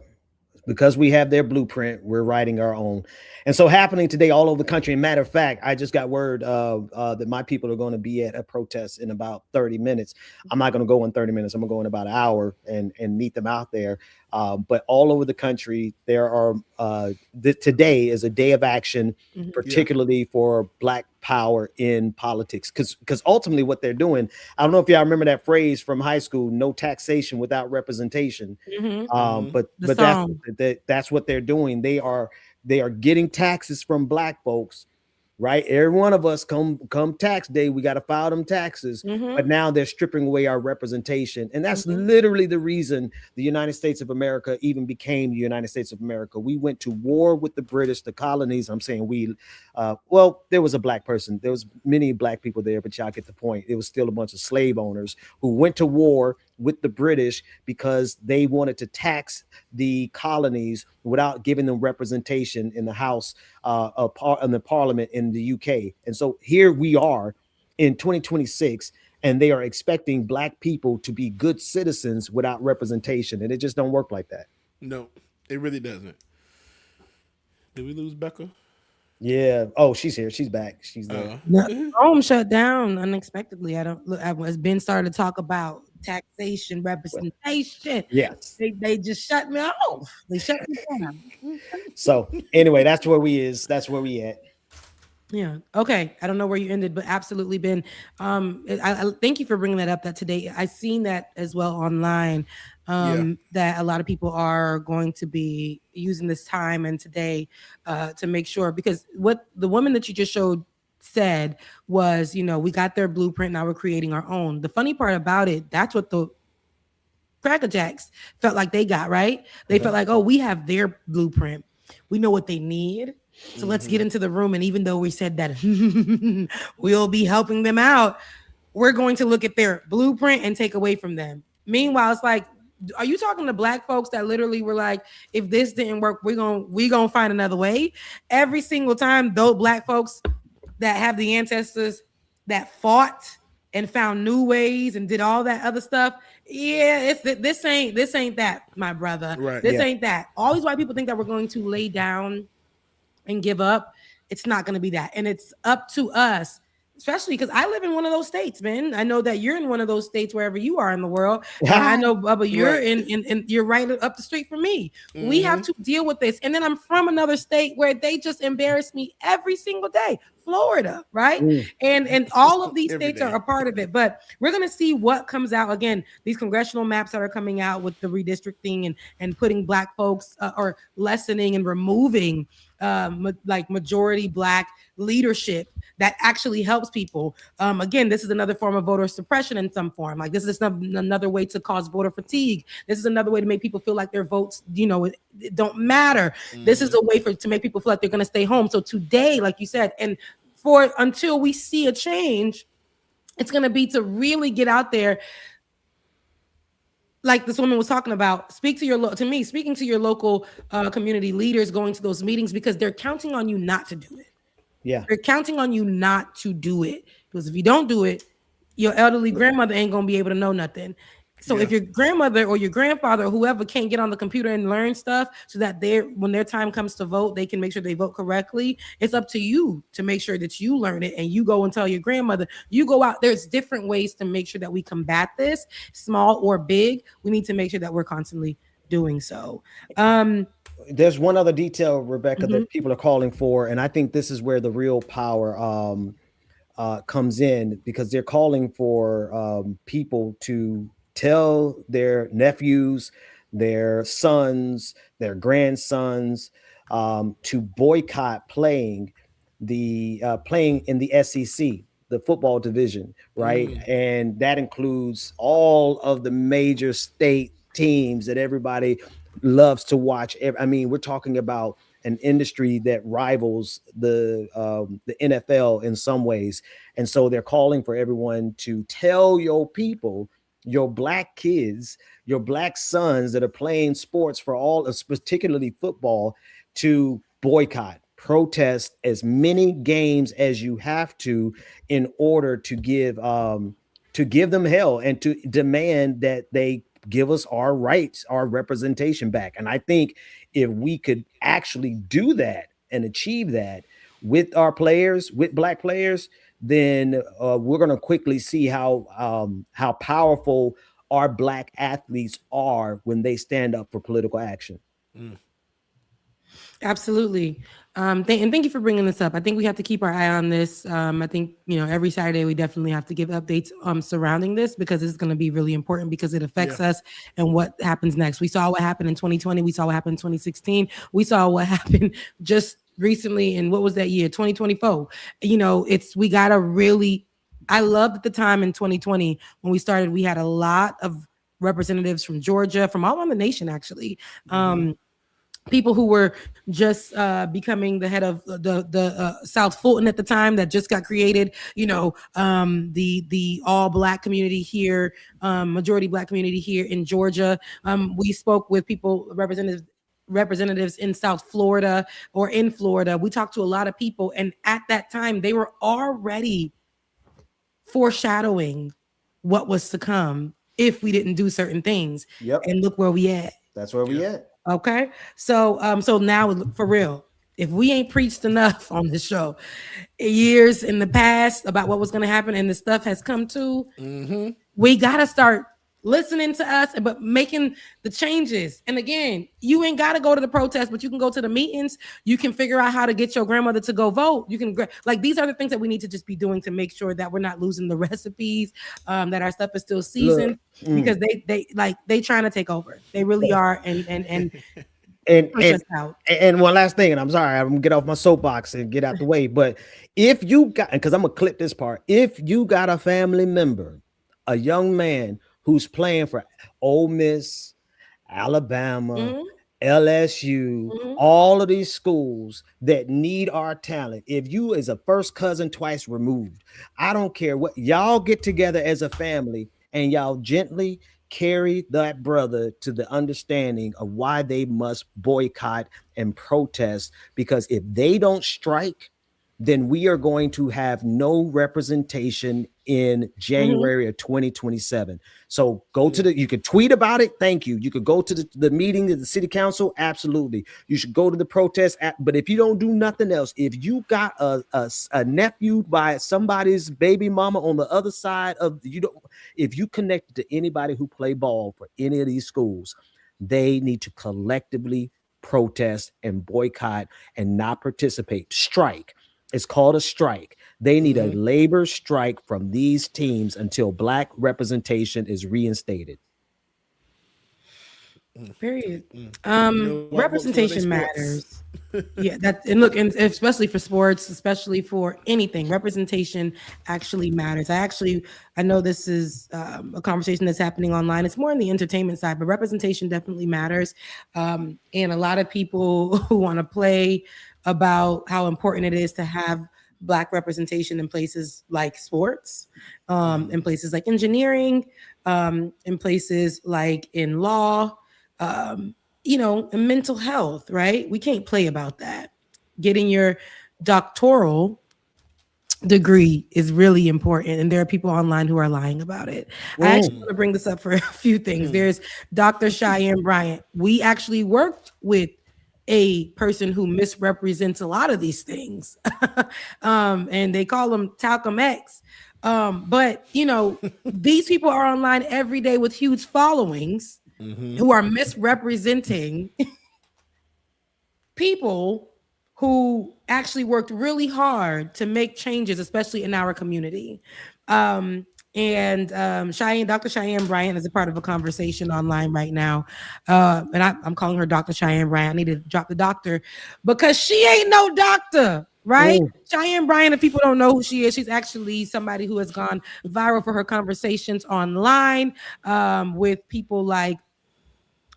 because we have their blueprint, we're writing our own. And so happening today all over the country. And matter of fact, I just got word that my people are going to be at a protest in about 30 minutes. I'm not going to go in 30 minutes. I'm going to go in about an hour and meet them out there. But all over the country, there are today is a day of action, particularly for Black power in politics. Because ultimately what they're doing, I don't know if y'all remember that phrase from high school, no taxation without representation. But that's what they're doing. They are getting taxes from Black folks, right? Every one of us come tax day, we got to file them taxes. But now they're stripping away our representation. And that's literally the reason the United States of America even became the United States of America. We went to war with the British, the colonies. I'm saying we, well, there was a Black person. There was many Black people there, but y'all get the point. It was still a bunch of slave owners who went to war with the British because they wanted to tax the colonies without giving them representation in the House, in the Parliament in the UK. And so here we are in 2026, and they are expecting Black people to be good citizens without representation, and it just don't work like that. No, it really doesn't. Did we lose Becca? Yeah. Oh, she's here. She's back. She's there. Home shut down unexpectedly. As Ben started to talk about taxation representation. Yes. They just shut me off. They shut me down. So anyway, that's where we is. That's where we at. Yeah. Okay. I don't know where you ended, but absolutely, Ben. I thank you for bringing that up. That today I seen that as well online. That a lot of people are going to be using this time and today to make sure, because what the woman that you just showed said was, you know, we got their blueprint, now we're creating our own. The funny part about it, that's what the Cracker Jacks felt like they got, right? They felt like, oh, we have their blueprint. We know what they need. So let's get into the room. And even though we said that we'll be helping them out, we're going to look at their blueprint and take away from them. Meanwhile, it's like, are you talking to black folks that literally were like, if this didn't work, we're gonna find another way? Every single time, those black folks that have the ancestors that fought and found new ways and did all that other stuff. Yeah, this ain't that, my brother. Right. This ain't that. All these white people think that we're going to lay down and give up. It's not going to be that. And it's up to us, especially because I live in one of those states, man. I know that you're in one of those states wherever you are in the world. I know, Bubba, you're in you're right up the street from me. We have to deal with this. And then I'm from another state where they just embarrass me every single day. Florida, right? And all of these states are a part of it. But we're going to see what comes out. Again, these congressional maps that are coming out with the redistricting and putting black folks or lessening and removing like majority black leadership that actually helps people. Again, this is another form of voter suppression in some form. Like this is another way to cause voter fatigue. This is another way to make people feel like their votes, you know, it don't matter. This is a way to make people feel like they're going to stay home. So today, like you said, and until we see a change, it's going to be to really get out there. Like this woman was talking about, speaking to your local community leaders, going to those meetings, because they're counting on you not to do it. Yeah. They're counting on you not to do it, because if you don't do it, your elderly grandmother ain't going to be able to know nothing. So if your grandmother or your grandfather or whoever can't get on the computer and learn stuff so that when their time comes to vote, they can make sure they vote correctly, it's up to you to make sure that you learn it, and you go and tell your grandmother. You go out. There's different ways to make sure that we combat this, small or big. We need to make sure that we're constantly doing so. There's one other detail, Rebecca, that people are calling for, and I think this is where the real power comes in, because they're calling for people to tell their nephews, their sons, their grandsons to boycott playing in the SEC, the football division, right? And that includes all of the major state teams that everybody loves to watch. I mean, we're talking about an industry that rivals the NFL in some ways. And so they're calling for everyone to tell your people, your black kids, your black sons that are playing sports for all, particularly football, to boycott, protest as many games as you have to in order to give them hell and to demand that they give us our rights, our representation back. And I think if we could actually do that and achieve that with our players, with black players, then we're going to quickly see how powerful our black athletes are when they stand up for political action. Absolutely. And thank you for bringing this up. I think we have to keep our eye on this. I think, every Saturday we definitely have to give updates surrounding this, because it's going to be really important, because it affects us and what happens next. We saw what happened in 2020. We saw what happened in 2016. We saw what happened just recently in, what was that year? 2024. We got to really, I loved at the time in 2020 when we started, we had a lot of representatives from Georgia, from all around the nation, actually. People who were just becoming the head of the South Fulton at the time, that just got created, the all black community here, majority black community here in Georgia. We spoke with representatives in South Florida or in Florida. We talked to a lot of people, and at that time they were already foreshadowing what was to come if we didn't do certain things. Yep. And look where we at. That's where we at. Okay. So now, for real, if we ain't preached enough on this show years in the past about what was going to happen, and the stuff has come to, we got to start listening to us, but making the changes. And again, you ain't got to go to the protest, but you can go to the meetings. You can figure out how to get your grandmother to go vote. You can like, these are the things that we need to just be doing to make sure that we're not losing the recipes, that our stuff is still seasoned, because they trying to take over. They really are. And one last thing, and I'm sorry, I'm gonna get off my soapbox and get out the way. But if you got, because I'm gonna clip this part, if you got a family member, a young man who's playing for Ole Miss, Alabama, LSU, all of these schools that need our talent, if you is a first cousin twice removed, I don't care what, y'all get together as a family and y'all gently carry that brother to the understanding of why they must boycott and protest, because if they don't strike, then we are going to have no representation in January of 2027. So go to you could tweet about it. Thank you. You could go to the meeting of the city council. Absolutely. You should go to the protest. But if you don't do nothing else, if you got a nephew by somebody's baby mama on the other side of if you connected to anybody who play ball for any of these schools, they need to collectively protest and boycott and not participate. Strike. It's called a strike. They need a labor strike from these teams until Black representation is reinstated. Period. Representation matters. Yeah, and especially for sports, especially for anything, representation actually matters. I know this is a conversation that's happening online. It's more on the entertainment side, but representation definitely matters. And a lot of people who want to play about how important it is to have Black representation in places like sports, in places like engineering, in places like in law, and mental health, right? We can't play about that. Getting your doctoral degree is really important, and there are people online who are lying about it. I actually want to bring this up for a few things. There's Dr. Cheyenne Bryant. We actually worked with a person who misrepresents a lot of these things, and they call them Talcum X. But these people are online every day with huge followings who are misrepresenting people who actually worked really hard to make changes, especially in our community. Dr. Cheyenne Bryant is a part of a conversation online right now. And I'm calling her Dr. Cheyenne Bryant. I need to drop the doctor because she ain't no doctor, right? Cheyenne Bryant, if people don't know who she is, she's actually somebody who has gone viral for her conversations online with people like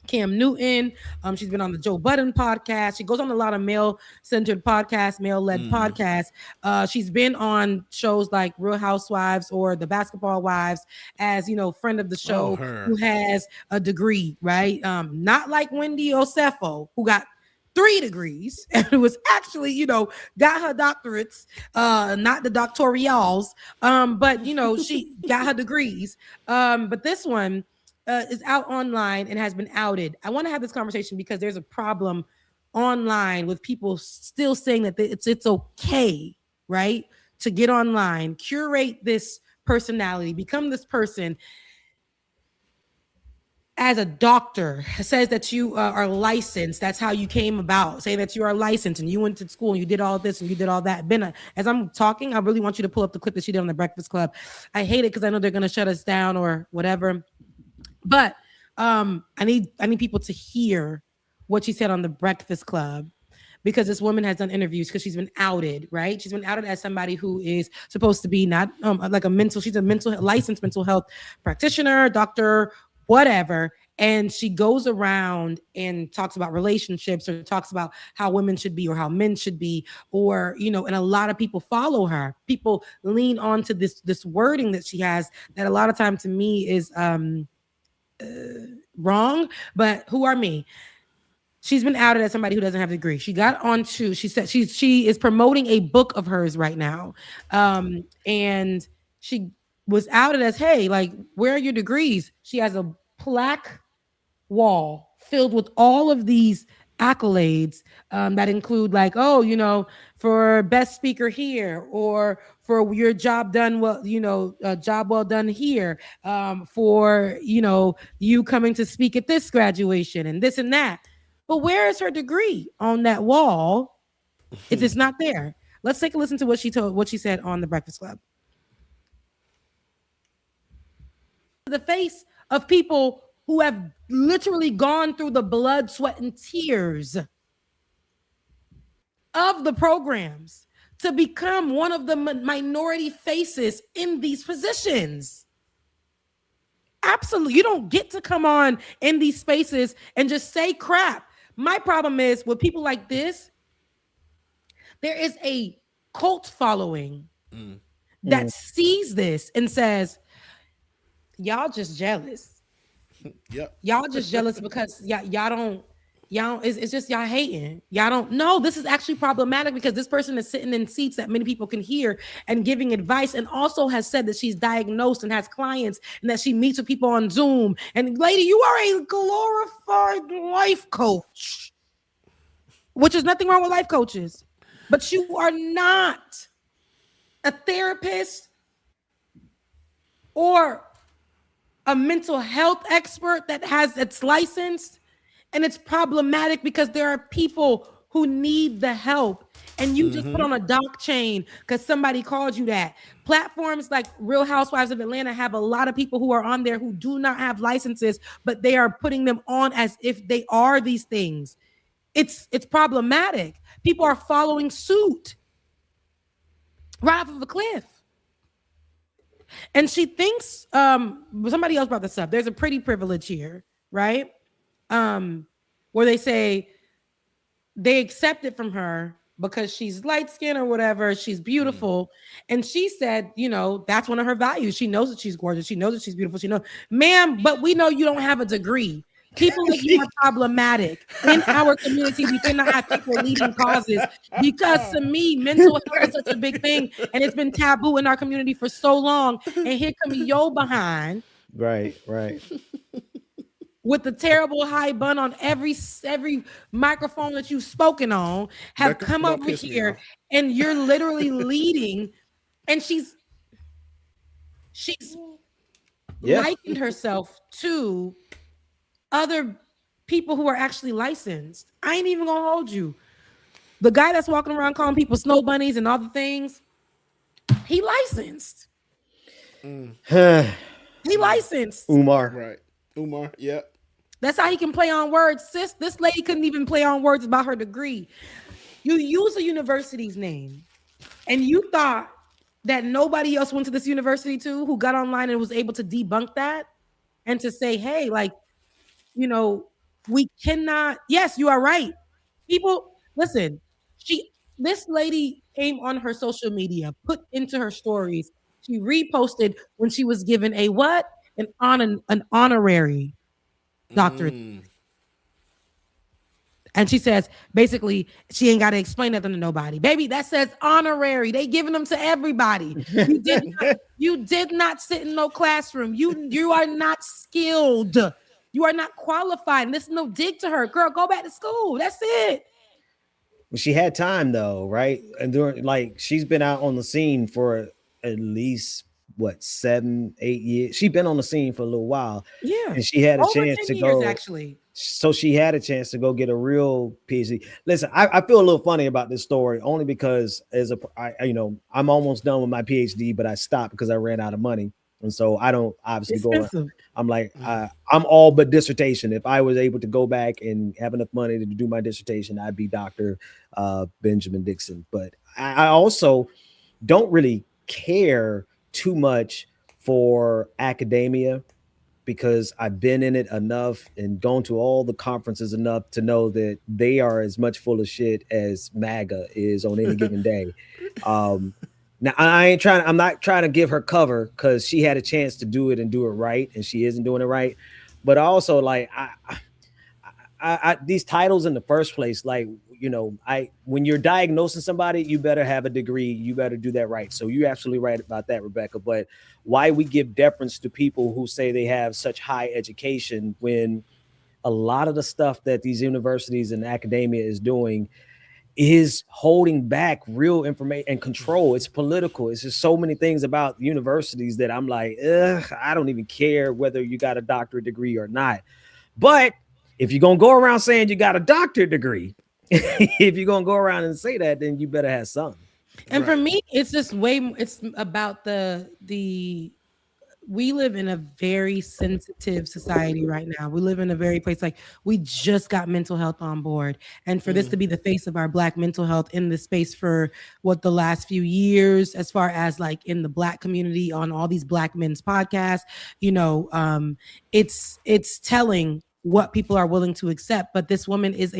Cam Newton. She's been on the Joe Budden podcast. She goes on a lot of male-centered podcasts, male-led podcasts. She's been on shows like Real Housewives or The Basketball Wives as, friend of the show who has a degree, right? Not like Wendy Osefo, who got 3 degrees and who was actually, got her doctorates, not the doctorials, but, she got her degrees. But this one, is out online and has been outed. I want to have this conversation because there's a problem online with people still saying that it's okay, right, to get online, curate this personality, become this person as a doctor, says that you are licensed. That's how you came about. Say that you are licensed and you went to school and you did all this and you did all that. As I'm talking, I really want you to pull up the clip that she did on the Breakfast Club. I hate it because I know they're going to shut us down or whatever. But I need people to hear what she said on the Breakfast Club, because this woman has done interviews because she's been outed, right? She's been outed as somebody who is supposed to be not like she's a licensed mental health practitioner, doctor, whatever. And she goes around and talks about relationships or talks about how women should be or how men should be, or, and a lot of people follow her. People lean on to this wording that she has that a lot of time to me is wrong, but who are me? She's been outed as somebody who doesn't have a degree. She said she is promoting a book of hers right now. And she was outed as, hey, like, where are your degrees? She has a plaque wall filled with all of these accolades that include like, oh, you know, for best speaker here, or for your job done well, you know, job well done here, for, you know, you coming to speak at this graduation and this and that. But where is her degree on that wall if it's not there? Let's take a listen to what she said on the Breakfast Club. The face of people who have literally gone through the blood, sweat, and tears of the programs to become one of the minority faces in these positions. Absolutely. You don't get to come on in these spaces and just say crap. My problem is with people like this, there is a cult following that sees this and says, y'all just jealous. Yep. Y'all just jealous because y'all don't, it's just y'all hating. Y'all don't know. This is actually problematic because this person is sitting in seats that many people can hear and giving advice, and also has said that she's diagnosed and has clients and that she meets with people on Zoom. And lady, you are a glorified life coach, which is nothing wrong with life coaches, but you are not a therapist or a mental health expert that's licensed. And it's problematic because there are people who need the help, and you just put on a dock chain because somebody called you that. Platforms like Real Housewives of Atlanta have a lot of people who are on there who do not have licenses, but they are putting them on as if they are these things. It's problematic. People are following suit right off of a cliff. And she thinks, somebody else brought this up. There's a pretty privilege here, right? Where they say they accept it from her because she's light skinned or whatever. She's beautiful. And she said, you know, that's one of her values. She knows that she's gorgeous. She knows that she's beautiful. She knows, ma'am, but we know you don't have a degree. People like you are problematic in our community. We cannot have people leading causes because, to me, mental health is such a big thing, and it's been taboo in our community for so long. And here come your behind, Right. with the terrible high bun on every microphone that you've spoken on, have come over here, and you're literally leading, and she's likened herself to other people who are actually licensed. I ain't even gonna hold you. The guy that's walking around calling people snow bunnies and all the things, he licensed. He licensed. Umar. Right. Umar. Yep. That's how he can play on words. Sis, this lady couldn't even play on words about her degree. You use a university's name, and you thought that nobody else went to this university too, who got online and was able to debunk that and to say, hey, like, you know, we cannot. Yes, you are right. People, listen, this lady came on her social media, put into her stories. She reposted when she was given a what? An honorary doctorate. And she says, basically, she ain't got to explain nothing to nobody. Baby, that says honorary. They giving them to everybody. You did not sit in no classroom. You are not skilled. You are not qualified. And this is no dig to her. Girl, go back to school. That's it. Well, she had time though, right? And during, like, she's been out on the scene for at least 7-8 years. She's been on the scene for a little while. Yeah. And she had a Over chance 10 to years, go. actually. So she had a chance to go get a real PhD. Listen, I feel a little funny about this story only because I'm almost done with my PhD, but I stopped because I ran out of money. And so I don't obviously go. I'm like, I'm all but dissertation. If I was able to go back and have enough money to do my dissertation, I'd be Dr. Benjamin Dixon. But I also don't really care too much for academia because I've been in it enough and gone to all the conferences enough to know that they are as much full of shit as MAGA is on any given day. Now I'm not trying to give her cover because she had a chance to do it and do it right, and she isn't doing it right. But also, like, I these titles in the first place, like, you know, when you're diagnosing somebody, you better have a degree, you better do that right. So you're absolutely right about that, Rebecca. But why we give deference to people who say they have such high education when a lot of the stuff that these universities and academia is doing is holding back real information and control. It's political. It's just so many things about universities that I'm like, I don't even care whether you got a doctorate degree or not. But if you're going to go around saying you got a doctorate degree, if you're going to go around and say that, then you better have something. And for me, it's just it's about we live in a very sensitive society right now. We live in a very place like we just got mental health on board. And for this to be the face of our Black mental health in this space for the last few years, as far as like in the Black community on all these Black men's podcasts, it's telling what people are willing to accept. But this woman is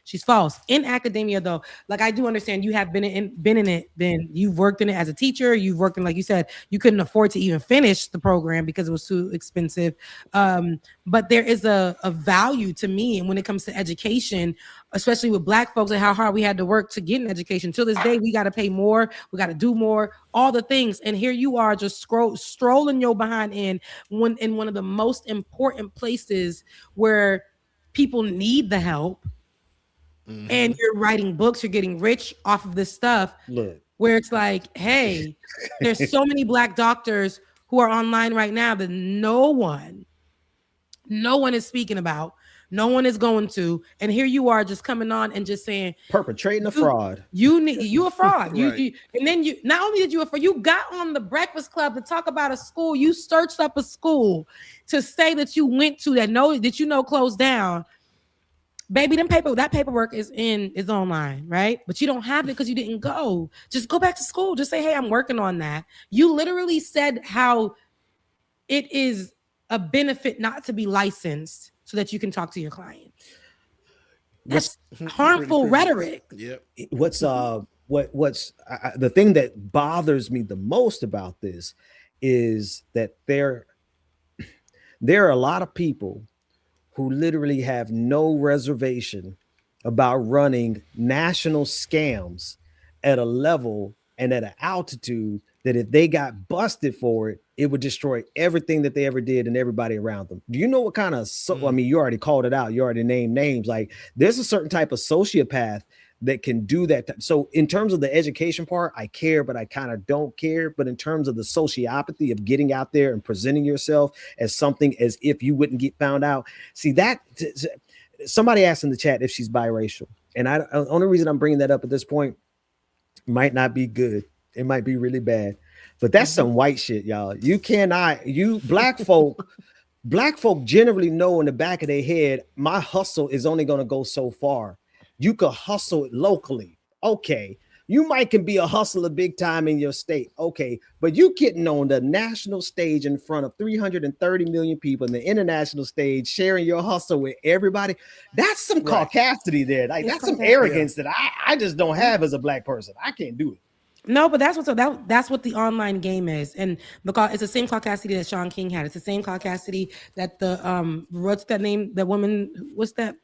she's false. In academia though, like I do understand you have been in it, then you've worked in it as a teacher, you've worked in, like you said, you couldn't afford to even finish the program because it was too expensive. But there is a value to me, and when it comes to education, especially with Black folks and how hard we had to work to get an education. Till this day, we got to pay more, we got to do more, all the things. And here you are just strolling your behind in one of the most important places where people need the help. And you're writing books, you're getting rich off of this stuff. Look. Where it's like, hey, there's so many Black doctors who are online right now that no one is speaking about. No one is going to, and here you are just coming on and just saying perpetrating a fraud. You a fraud. Right. And then you not only did you a fraud, you got on the Breakfast Club to talk about a school. You searched up a school to say that you went to that closed down. Baby, that paperwork is online, right? But you don't have it because you didn't go. Just go back to school. Just say, hey, I'm working on that. You literally said how it is a benefit not to be licensed so that you can talk to your client. That's harmful rhetoric. Yep. What's the thing that bothers me the most about this is that there are a lot of people who literally have no reservation about running national scams at a level and at an altitude that if they got busted for it, it would destroy everything that they ever did and everybody around them. Do you know what kind of, I mean, you already called it out. You already named names. Like there's a certain type of sociopath that can do that. So in terms of the education part, I care, but I kind of don't care. But in terms of the sociopathy of getting out there and presenting yourself as something as if you wouldn't get found out. See that somebody asked in the chat if she's biracial. And the only reason I'm bringing that up at this point might not be good. It might be really bad, but that's some white shit, y'all. You black folk generally know in the back of their head, my hustle is only going to go so far. You could hustle it locally. Okay. You can be a hustler big time in your state. Okay. But you getting on the national stage in front of 330 million people in the international stage, sharing your hustle with everybody. That's some caucasity there. Like that's some arrogance that I just don't have as a black person. I can't do it. No, but that's what the online game is, and because it's the same caucasity that Shaun King had. It's the same caucasity that the what's that name? That woman? What's that?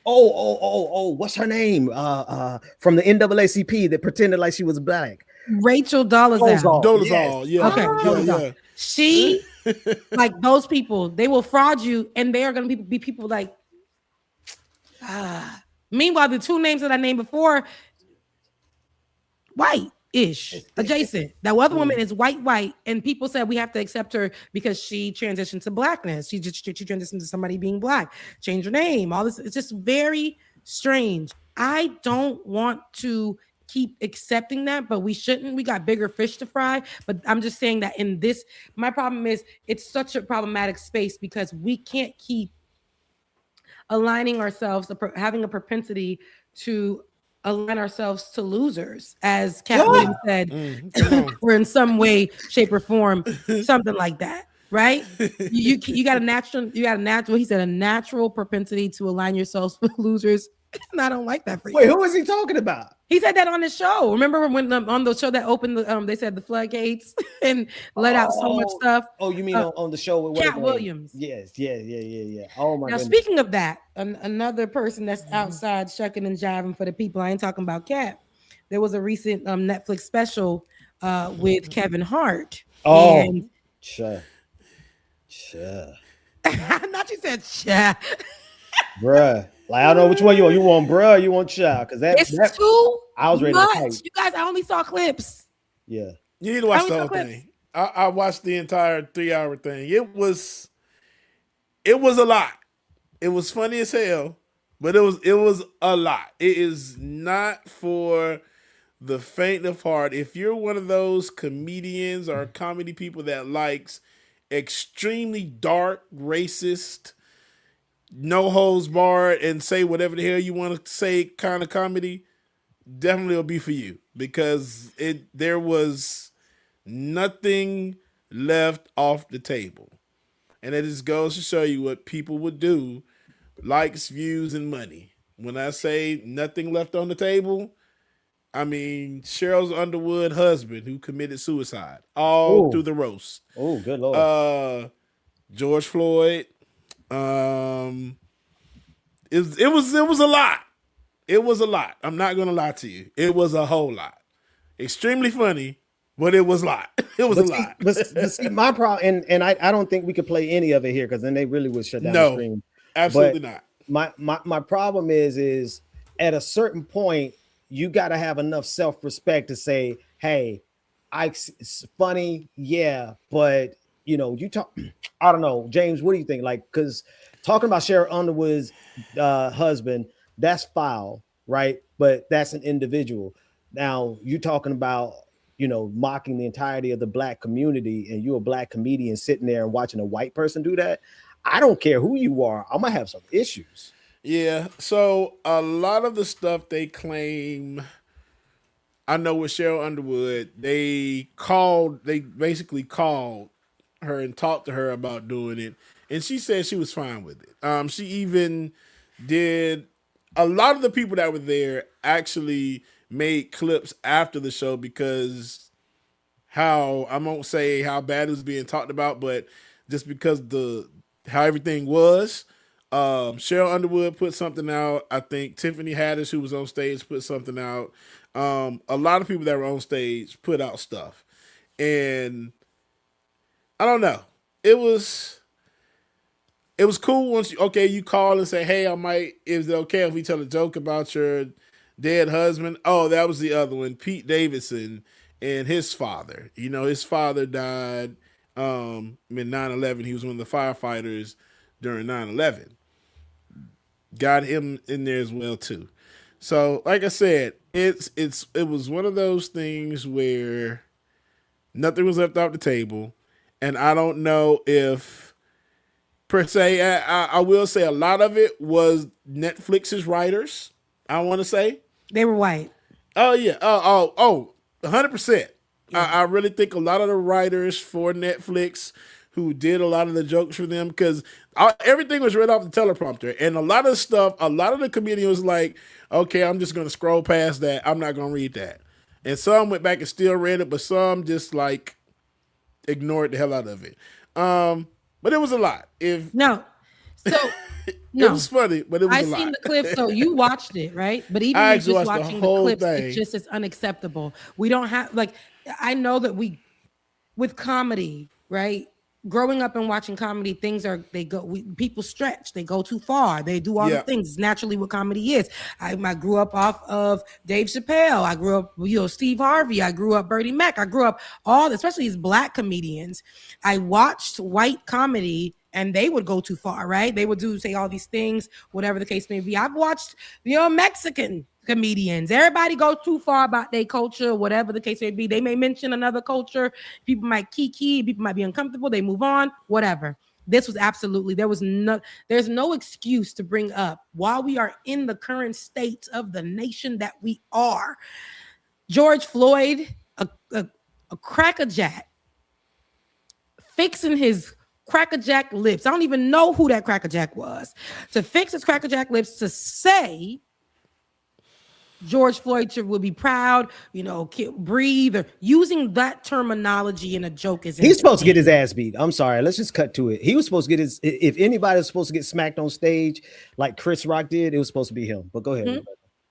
Oh! What's her name? From the NAACP that pretended like she was black. Rachel Dolezal. Dolezal, yeah. Okay, Dolezal. Yeah. She, like those people, they will fraud you, and they are going to be people like. Meanwhile, the two names that I named before, white-ish, adjacent. That other woman is white, and people said we have to accept her because she transitioned to blackness. She transitioned to somebody being black, change her name, all this. It's just very strange. I don't want to keep accepting that, but we shouldn't. We got bigger fish to fry. But I'm just saying that in this, my problem is it's such a problematic space because we can't keep aligning ourselves, having a propensity to align ourselves to losers, as Cat Williams said, or in some way, shape, or form, something like that, right? You got a natural. He said a natural propensity to align yourselves with losers, and I don't like that for you. Wait, who is he talking about? He said that on his show. Remember when on the show that opened they said the floodgates and let out so much stuff. Oh, you mean on the show with Cat Williams? Yes, yeah. Oh my. Now goodness. speaking of that, another person that's outside shucking and jiving for the people. I ain't talking about Cat. There was a recent Netflix special with Kevin Hart. Oh, and sure. not you said sure. bruh. Like I don't know which one you want. You want bruh, you want child? Because It's too I was ready to much. fight. You guys, I only saw clips. Yeah. You need to watch I the was whole so thing. I watched the entire 3-hour thing. It was a lot. It was funny as hell, but it was a lot. It is not for the faint of heart. If you're one of those comedians or comedy people that likes extremely dark, racist, no holds barred, and say whatever the hell you want to say kind of comedy, definitely will be for you, because there was nothing left off the table. And it just goes to show you what people would do, likes, views, and money. When I say nothing left on the table, I mean Cheryl Underwood husband who committed suicide all through the roast. Oh, good Lord. George Floyd. It was a lot. It was a lot. I'm not gonna lie to you. It was a whole lot. Extremely funny, but it was a lot. It was a lot. But see, my problem, and I don't think we could play any of it here because then they really would shut down the stream. Absolutely not. My problem is at a certain point you got to have enough self-respect to say, hey, it's funny, yeah, but you know, you talk. I don't know, James. What do you think? Like, because talking about Cheryl Underwood's husband, that's foul, right? But that's an individual. Now you talking about, you know, mocking the entirety of the black community, and you're a black comedian sitting there and watching a white person do that. I don't care who you are. I'm gonna have some issues. Yeah. So a lot of the stuff they claim, I know with Cheryl Underwood, they basically called her and talked to her about doing it, and she said she was fine with it. She even did. A lot of the people that were there actually made clips after the show because I won't say how bad it was being talked about, but just because how everything was. Cheryl Underwood put something out. I think Tiffany Haddish, who was on stage, put something out. A lot of people that were on stage put out stuff, and I don't know. It was cool once you call and say, hey, is it okay if we tell a joke about your dead husband? Oh, that was the other one, Pete Davidson and his father. You know, his father died in 9/11. He was one of the firefighters during 9/11. Got him in there as well too. So, like I said, it was one of those things where nothing was left off the table, and I don't know if per se. I will say a lot of it was Netflix's writers. I want to say they were white. Oh yeah. 100%. I really think a lot of the writers for Netflix who did a lot of the jokes for them, because everything was read off the teleprompter, and a lot of the comedian was like, okay, I'm just going to scroll past that. I'm not going to read that. And some went back and still read it, but some just like ignored the hell out of it. But it was a lot. It was funny, but it was a lot. I seen the clip, so you watched it, right? But even just watching the clips, it just is unacceptable. We don't have, like, I know that with comedy, right? Growing up and watching comedy, people stretch, they go too far, they do all the things. It's naturally what comedy is. I grew up off of Dave Chappelle. I grew up, Steve Harvey. I grew up Bernie Mac. I grew up especially these black comedians. I watched white comedy, and they would go too far, right? They would say all these things, whatever the case may be. I've watched, Mexican comedians. Everybody go too far about their culture, whatever the case may be. They may mention another culture. People might kiki, people might be uncomfortable. They move on, whatever. This was there's no excuse to bring up, while we are in the current state of the nation that we are, George Floyd, a crackerjack, fixing his crackerjack lips. I don't even know who that crackerjack was. To fix his crackerjack lips, to say George Floyd will be proud, breathe, or using that terminology in a joke is. He's supposed to get his ass beat. I'm sorry. Let's just cut to it. He was supposed to get if anybody was supposed to get smacked on stage like Chris Rock did, it was supposed to be him. But go ahead. Mm-hmm.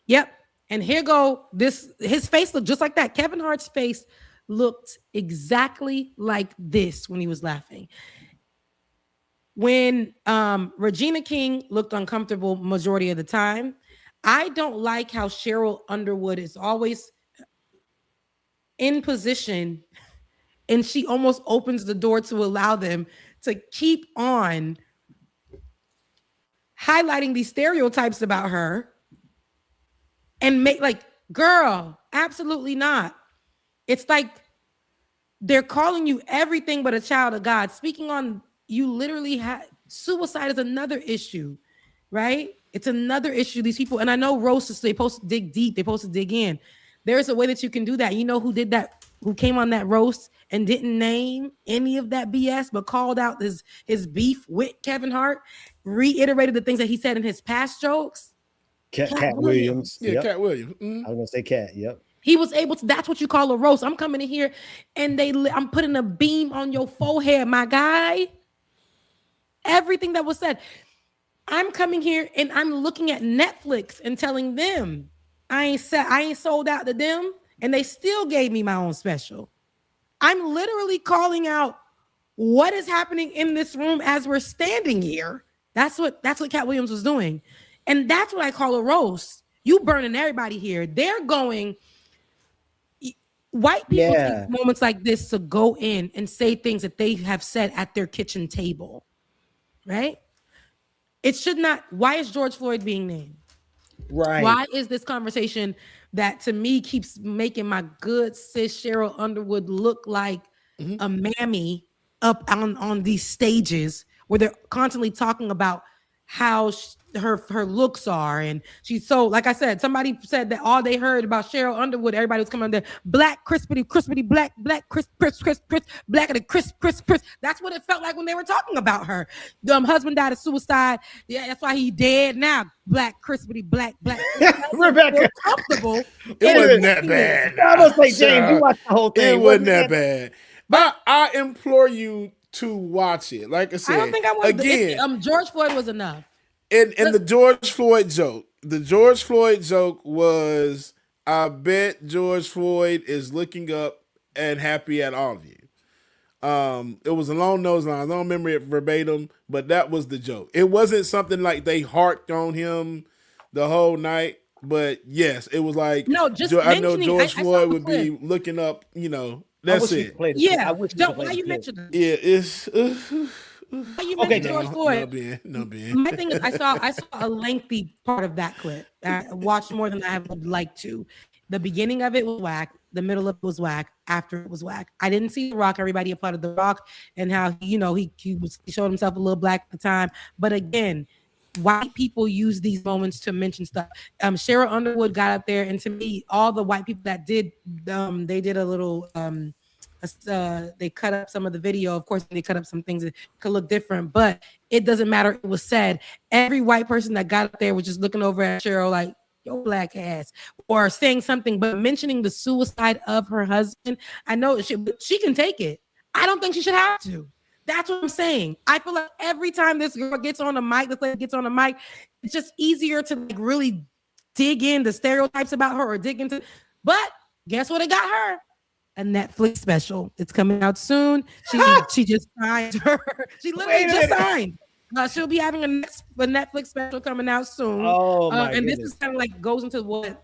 Yep. And here go his face looked just like that. Kevin Hart's face looked exactly like this when he was laughing. when Regina King looked uncomfortable majority of the time, I don't like how Cheryl Underwood is always in position and she almost opens the door to allow them to keep on highlighting these stereotypes about her and make like, girl, absolutely not. It's like they're calling you everything but a child of God. Speaking on, you literally had suicide is another issue, right? It's another issue. These people, and I know roasts, they're supposed to dig deep, they're supposed to dig in. There's a way that you can do that. You know who did that, who came on that roast and didn't name any of that BS, but called out his beef with Kevin Hart, reiterated the things that he said in his past jokes? Cat Williams. Yeah, Yep. Cat Williams. Mm-hmm. I was gonna say Cat. Yep. He was able to, that's what you call a roast. I'm coming in here and I'm putting a beam on your forehead, my guy. Everything that was said. I'm coming here and I'm looking at Netflix and telling them I ain't sold out to them, and they still gave me my own special. I'm literally calling out what is happening in this room as we're standing here. That's what Cat Williams was doing. And that's what I call a roast. You burning everybody here. They're going, white people take moments like this to go in and say things that they have said at their kitchen table, right? It should not. Why is George Floyd being named? Right. Why is this conversation that to me keeps making my good sis Cheryl Underwood look like a mammy up on these stages where they're constantly talking about how her looks are, and she's so, like I said, somebody said that all they heard about Cheryl Underwood, everybody was coming on there, black crispity black crisp black and crisp. That's what it felt like when they were talking about her. Husband died of suicide. Yeah, that's why he dead now. Black crispity black. Rebecca, comfortable. It wasn't that bad. I was like, James, you watched the whole thing. It wasn't that bad. But I implore you to watch it. Like I said, I don't think I want again. George Floyd was enough. And the George Floyd joke was, I bet George Floyd is looking up and happy at all of you. It was along those lines. I don't remember it verbatim, but that was the joke. It wasn't something like they harped on him the whole night, but yes, it was like, no, just I know George Floyd would clip. be looking up, that's it. Yeah, why you mentioned it? Yeah, it's Why you mentioned George Floyd? No, Ben. My thing is, I saw a lengthy part of that clip. I watched more than I would like to. The beginning of it was whack. The middle of it was whack. After it was whack. I didn't see The Rock. Everybody applauded The Rock and how he showed himself a little black at the time. But again, white people use these moments to mention stuff. Cheryl Underwood got up there, and to me, all the white people that did, they did a little. They cut up some of the video. Of course, they cut up some things that could look different, but it doesn't matter. It was said. Every white person that got up there was just looking over at Cheryl like, yo, black ass, or saying something, but mentioning the suicide of her husband. I know she can take it. I don't think she should have to. That's what I'm saying. I feel like every time this girl gets on a mic, it's just easier to like really dig into stereotypes about her or dig into. But guess what? It got her a Netflix special. It's coming out soon. She just signed her. She literally just signed. She'll be having a Netflix special coming out soon. Oh my and goodness. this is kind of like goes into what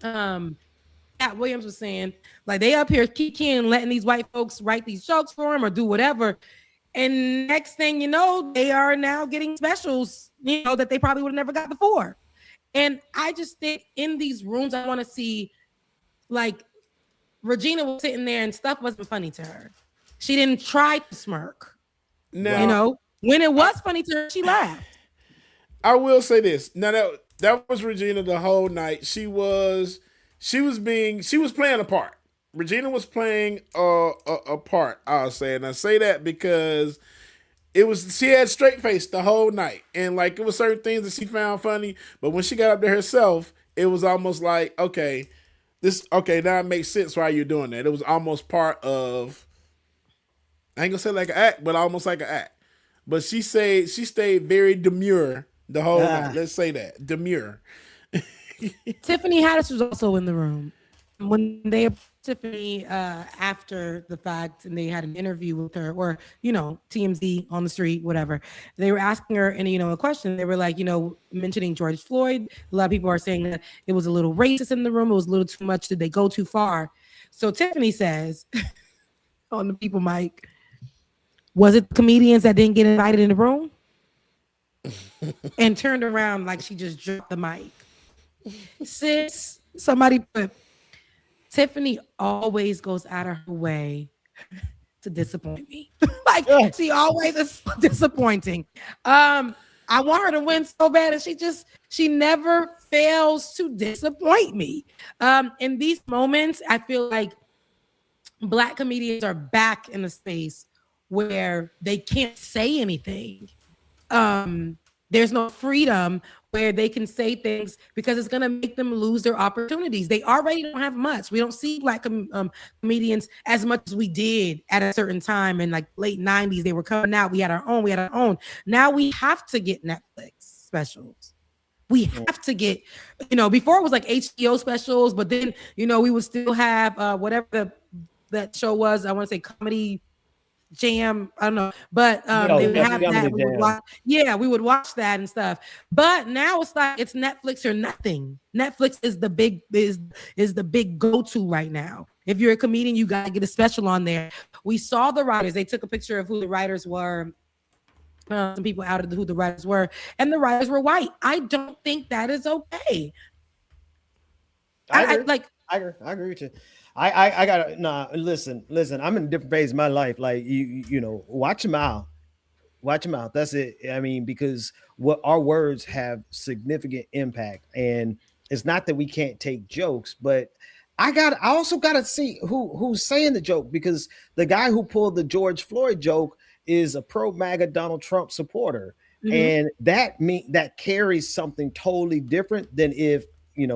Cat Williams was saying. Like they up here kikiing, letting these white folks write these jokes for him or do whatever. And next thing you know, they are now getting specials, that they probably would have never got before. And I just think in these rooms, I want to see like Regina was sitting there and stuff wasn't funny to her. She didn't try to smirk. No. When it was funny to her, she laughed. I will say this. Now that was Regina the whole night. She was playing a part. Regina was playing a part, I'll say. And I say that because she had straight face the whole night. And like it was certain things that she found funny, but when she got up there herself, it was almost like, now it makes sense why you're doing that. It was almost part of, I ain't gonna say like an act, but almost like an act. But she stayed very demure the whole night. Let's say that. Demure. Tiffany Haddish was also in the room. when they approached Tiffany after the fact and they had an interview with her, or TMZ on the street, whatever, they were asking her a question. They were like, mentioning George Floyd. A lot of people are saying that it was a little racist in the room. It was a little too much. Did they go too far? So Tiffany says on the People mic, was it comedians that didn't get invited in the room? And turned around like she just dropped the mic. Sis, somebody put, Tiffany always goes out of her way to disappoint me. She always is disappointing. I want her to win so bad, and she never fails to disappoint me. In these moments, I feel like Black comedians are back in a space where they can't say anything. There's no freedom where they can say things because it's going to make them lose their opportunities. They already don't have much. We don't see Black comedians as much as we did at a certain time in like late 90s. They were coming out. We had our own. Now we have to get Netflix specials. We have to get, before it was like HBO specials, but then, we would still have whatever that show was. I want to say Comedy Jam, I don't know, but they would have that. We would watch that and stuff. But now it's like it's Netflix or nothing. Netflix is the big go-to right now. If you're a comedian, you gotta get a special on there. We saw the writers. They took a picture of who the writers were. Some people outed who the writers were, and the writers were white. I don't think that is okay. I agree with you. I gotta listen. I'm in a different phase of my life. Like watch them out. That's it. I mean, because what our words have significant impact, and it's not that we can't take jokes, but I also gotta see who's saying the joke, because the guy who pulled the George Floyd joke is a pro MAGA Donald Trump supporter, and that carries something totally different than if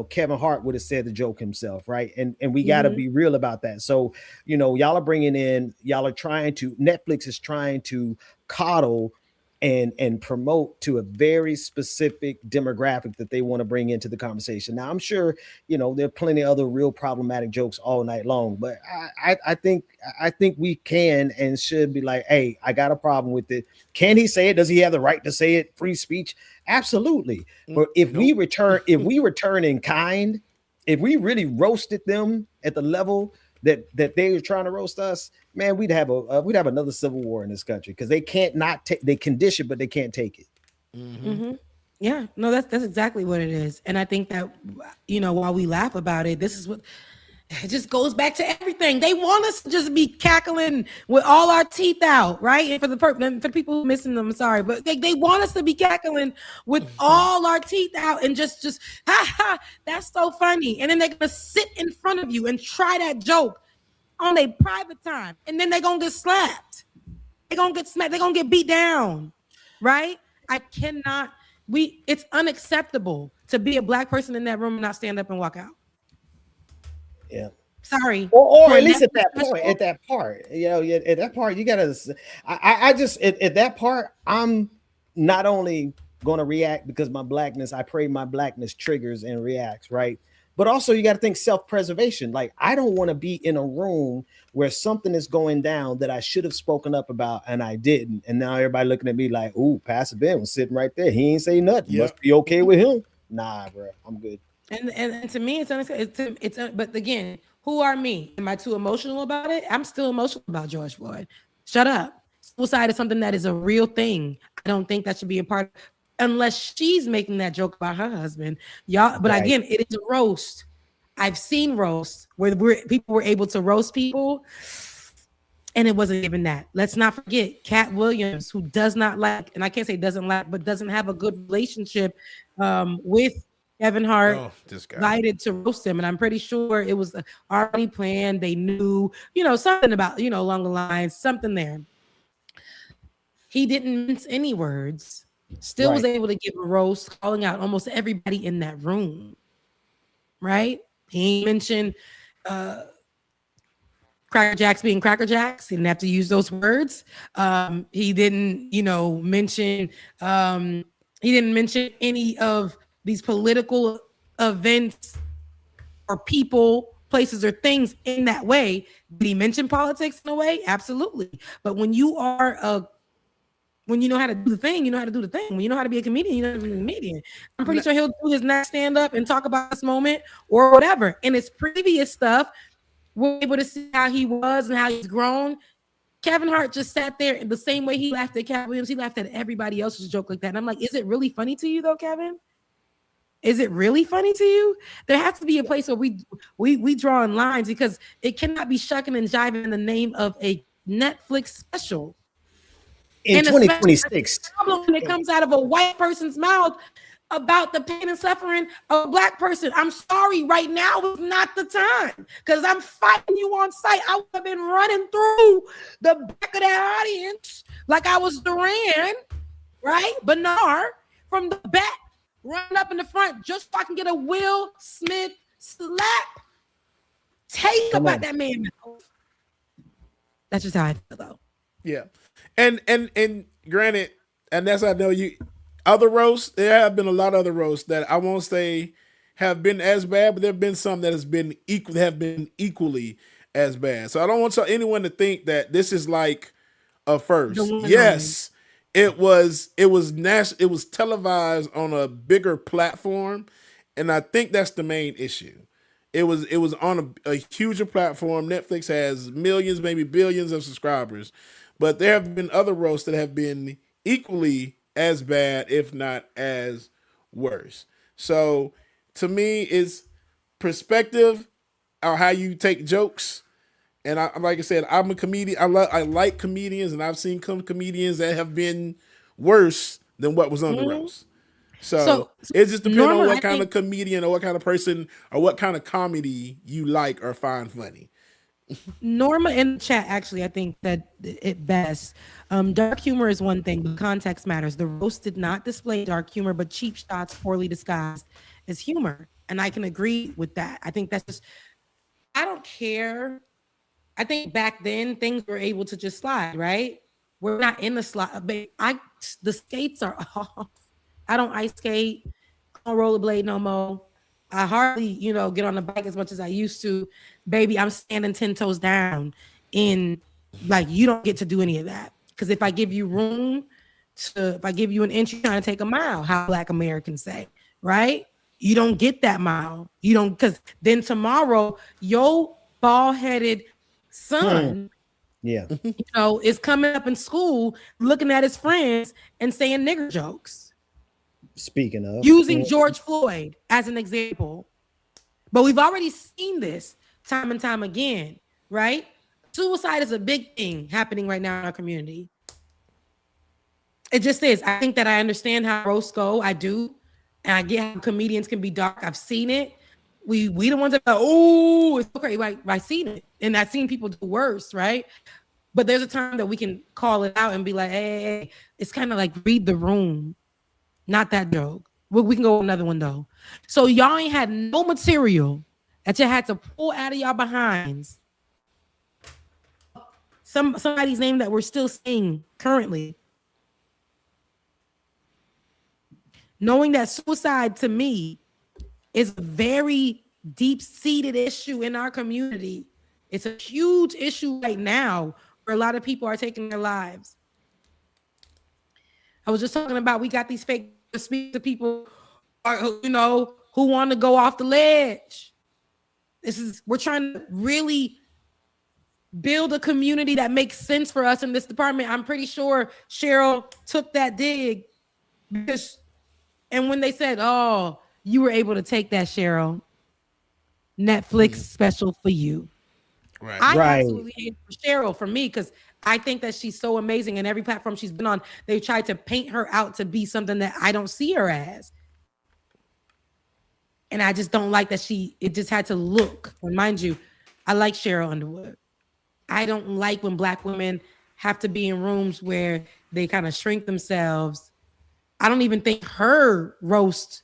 Kevin Hart would have said the joke himself, right? And we got to be real about that. So, y'all are Netflix is trying to coddle and promote to a very specific demographic that they want to bring into the conversation. Now, I'm sure, there are plenty of other real problematic jokes all night long, but I think we can and should be like, hey, I got a problem with it. Can he say it? Does he have the right to say it? Free speech? Absolutely. But if we return in kind, if we really roasted them at the level that they were trying to roast us, man, we'd have another civil war in this country, because they can't they condition, but they can't take it. Yeah, no, that's exactly what it is. And I think that, while we laugh about it, this is what it just goes back to everything. They want us to just be cackling with all our teeth out, right? And for the people who missing them, I'm sorry, but they want us to be cackling with all our teeth out and just that's so funny. And then they're gonna sit in front of you and try that joke on a private time, and then they're gonna get slapped. They're gonna get smacked. They're gonna get beat down, right? It's unacceptable to be a Black person in that room and not stand up and walk out. Yeah. Sorry. Or at least at that part, you gotta. I just at that part, I'm not only gonna react because my Blackness. I pray my Blackness triggers and reacts, right? But also, you got to think self-preservation. Like, I don't want to be in a room where something is going down that I should have spoken up about and I didn't. And now everybody looking at me like, "Ooh, Pastor Ben was sitting right there. He ain't say nothing. Yep. Must be okay with him." Nah, bro, I'm good. And to me, but again, who are me? Am I too emotional about it? I'm still emotional about George Floyd. Shut up. Suicide is something that is a real thing. I don't think that should be a part, unless she's making that joke about her husband. Y'all, but again, it is a roast. I've seen roasts where people were able to roast people, and it wasn't even that. Let's not forget Cat Williams, who does not like, and I can't say doesn't like, but doesn't have a good relationship with Kevin Hart, invited to roast him. And I'm pretty sure it was already planned. They knew, something about, along the lines, something there. He didn't mince any words. Still was able to give a roast, calling out almost everybody in that room. Right? He mentioned Cracker Jacks being Cracker Jacks. He didn't have to use those words. He didn't, mention any of these political events or people, places or things in that way. Did he mention politics in a way? Absolutely. But when you are when you know how to do the thing, you know how to do the thing. When you know how to be a comedian, you know how to be a comedian. I'm pretty sure he'll do his next stand up and talk about this moment or whatever. In his previous stuff, we're able to see how he was and how he's grown. Kevin Hart just sat there in the same way he laughed at Cat Williams. He laughed at everybody else's joke like that. And I'm like, is it really funny to you though, Kevin? Is it really funny to you? There has to be a place where we draw in lines, because it cannot be shucking and jiving in the name of a Netflix special. In And 2026. problem when it comes out of a white person's mouth about the pain and suffering of a black person. I'm sorry, right now is not the time, because I'm fighting you on sight. I would have been running through the back of that audience like I was Duran, right? Bernard from the back, running up in the front just so I can get a Will Smith slap take about that man mouth. That's just how I feel though. Yeah. And granted, and that's, I know you, other roasts, there have been a lot of other roasts that I won't say have been as bad, but there have been some that have been equally as bad. So I don't want anyone to think that this is like a first. Yes, it was televised on a bigger platform, and I think that's the main issue. It was on a huger platform. Netflix has millions, maybe billions of subscribers. But there have been other roasts that have been equally as bad, if not as worse. So to me, it's perspective on how you take jokes. And like I said, I'm a comedian. I like comedians, and I've seen comedians that have been worse than what was on the roast. So it just depends on what kind of comedian or what kind of person or what kind of comedy you like or find funny. Norma in the chat, actually, I think that it best. Dark humor is one thing, but context matters. The roast did not display dark humor, but cheap shots poorly disguised as humor. And I can agree with that. I think that's just, I don't care. I think back then things were able to just slide, right? We're not in the slide. But the skates are off. I don't ice skate. I don't rollerblade no more. I hardly, get on the bike as much as I used to. Baby, I'm standing 10 toes down. In like, you don't get to do any of that. Because if I give you if I give you an inch, you're trying to take a mile, how Black Americans say, right? You don't get that mile. You don't, because then tomorrow, your bald-headed son, is coming up in school, looking at his friends and saying nigger jokes. Speaking of using George Floyd as an example. But we've already seen this time and time again, right? Suicide is a big thing happening right now in our community. It just is. I think that I understand how roasts go. I do. And I get how comedians can be dark. I've seen it. We the ones that are, oh, it's okay. Like, I've seen it. And I've seen people do worse, right? But there's a time that we can call it out and be like, hey, it's kind of like read the room. Not that joke. We can go with another one though. So y'all ain't had no material that you had to pull out of y'all behinds. Somebody's name that we're still saying currently. Knowing that suicide to me is a very deep-seated issue in our community. It's a huge issue right now where a lot of people are taking their lives. I was just talking about, we got these fake speak to people, who want to go off the ledge. We're trying to really build a community that makes sense for us in this department. I'm pretty sure Cheryl took that dig and when they said, oh, you were able to take that, Cheryl, Netflix special for you. Right. I absolutely hate Cheryl for me, because I think that she's so amazing, and every platform she's been on, they've tried to paint her out to be something that I don't see her as. And I just don't like that it just had to look. And mind you, I like Cheryl Underwood. I don't like when Black women have to be in rooms where they kind of shrink themselves. I don't even think her roast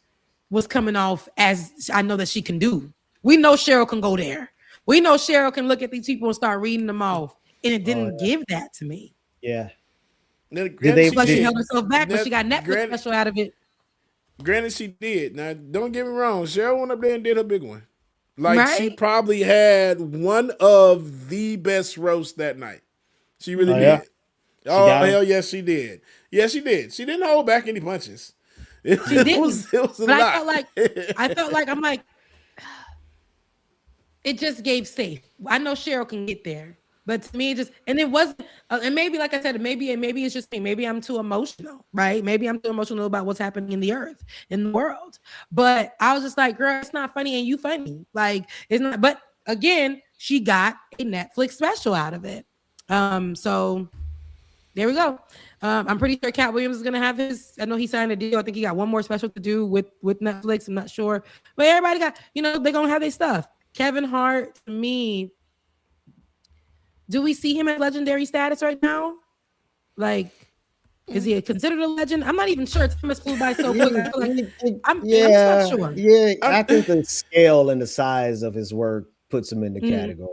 was coming off as I know that she can do. We know Cheryl can go there. We know Cheryl can look at these people and start reading them off. And it didn't give that to me. Yeah. She held herself back, but she got Netflix special out of it. Granted, she did. Now, don't get me wrong. Cheryl went up there and did her big one. Like she Right? probably had one of the best roasts that night. She really Oh, did. yeah? Oh got 'em? hell yes, she did. Yes, she did. She didn't hold back any punches. It, She didn't. it was a But lot. I felt like I'm like, it just gave safe. I know Cheryl can get there, but to me, it just and it wasn't. And maybe, like I said, maybe it's just me. Maybe I'm too emotional, right? Maybe I'm too emotional about what's happening in the earth, in the world. But I was just like, girl, it's not funny, and you funny. Like it's not. But again, she got a Netflix special out of it. So there we go. I'm pretty sure Cat Williams is gonna have his. I know he signed a deal. I think he got one more special to do with Netflix. I'm not sure, but everybody got. They're gonna have their stuff. Kevin Hart, to me, do we see him at legendary status right now? Like, is he considered a legend? I'm not even sure. Time has flew by so quick. I feel like I'm not sure. Yeah, I think the scale and the size of his work puts him in the category.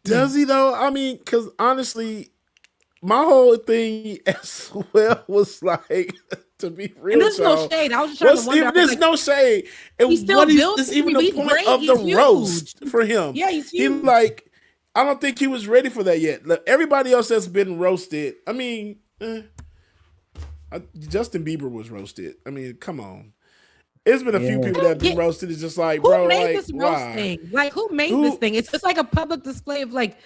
Does he though? I mean, because honestly, my whole thing as well was like, to be real, And there's no shade. I was just trying to wonder. There's no shade. And He's still what is built. this even the He's point great. of the He's roast huge. for him? Yeah, he's He huge. I don't think he was ready for that yet. Look, everybody else that's been roasted. I mean, Justin Bieber was roasted. I mean, come on. It's been a few people that have been roasted. It's just like, bro, Who made like, this roast why? thing? Like, who made this thing? It's just like a public display of like.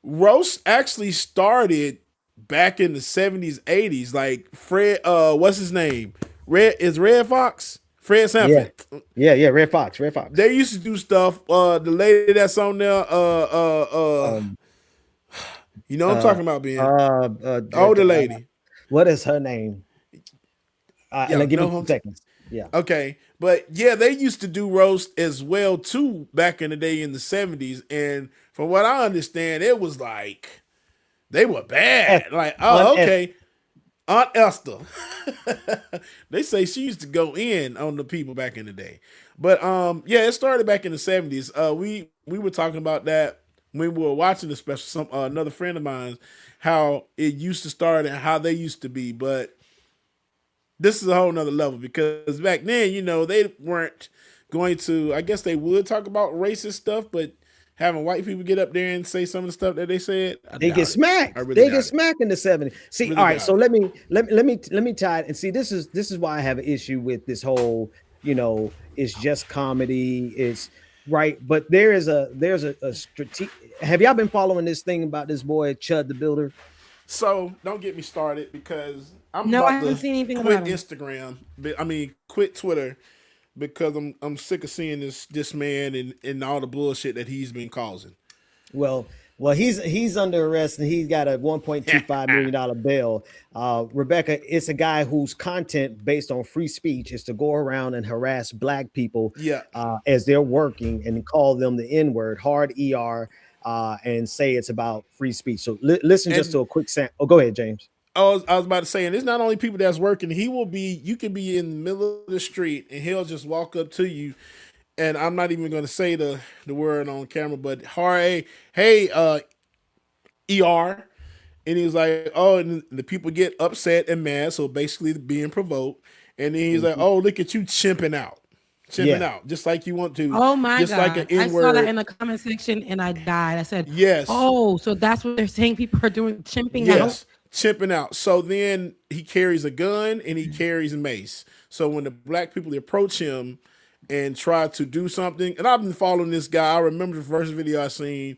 Roast actually started back in the 70s, 80s. Like Fred, what's his name? Red Fox? Fred Sanford. Yeah, Red Fox. They used to do stuff. The lady that's on there, you know what I'm talking about, Ben. Older lady. What is her name? And give me 2 seconds. Yeah. Okay. But yeah, they used to do roast as well too back in the day in the 70s. And from what I understand, it was like they were bad. Like, oh, okay. Aunt Esther. They say she used to go in on the people back in the day. But yeah, it started back in the 70s. We were talking about that when we were watching the special. Another friend of mine, how it used to start and how they used to be. But this is a whole nother level because back then, they weren't going to, I guess they would talk about racist stuff, but having white people get up there and say some of the stuff that they said, they get smacked. They get smacked in the 70s. See, all right. So let me tie it and see. This is why I have an issue with this whole. It's just comedy. It's right, but there's a strategic. Have y'all been following this thing about this boy Chud the Builder? So don't get me started because I haven't seen anything quit about him. Instagram. I mean, quit Twitter because I'm sick of seeing this man and all the bullshit that he's been causing. Well, he's under arrest and he's got a $1.25 million bail. Rebecca, it's a guy whose content based on free speech is to go around and harass black people as they're working and call them the N-word, hard ER, and say it's about free speech. So listen just to a quick sample. Oh, go ahead, James. I was about to say, and it's not only people that's working. You can be in the middle of the street and he'll just walk up to you. And I'm not even going to say the word on camera, but hey, ER. And he was like, oh, and the people get upset and mad. So basically being provoked. And then he's like, oh, look at you chimping out. Out, just like you want to. Oh my just God. Like an I N-word. saw that in the comment section and I died. I said, yes. Oh, so that's what they're saying people are doing, chimping out? Chimping out. So then he carries a gun and he carries a mace. So when the black people approach him and try to do something, and I've been following this guy. I remember the first video I seen.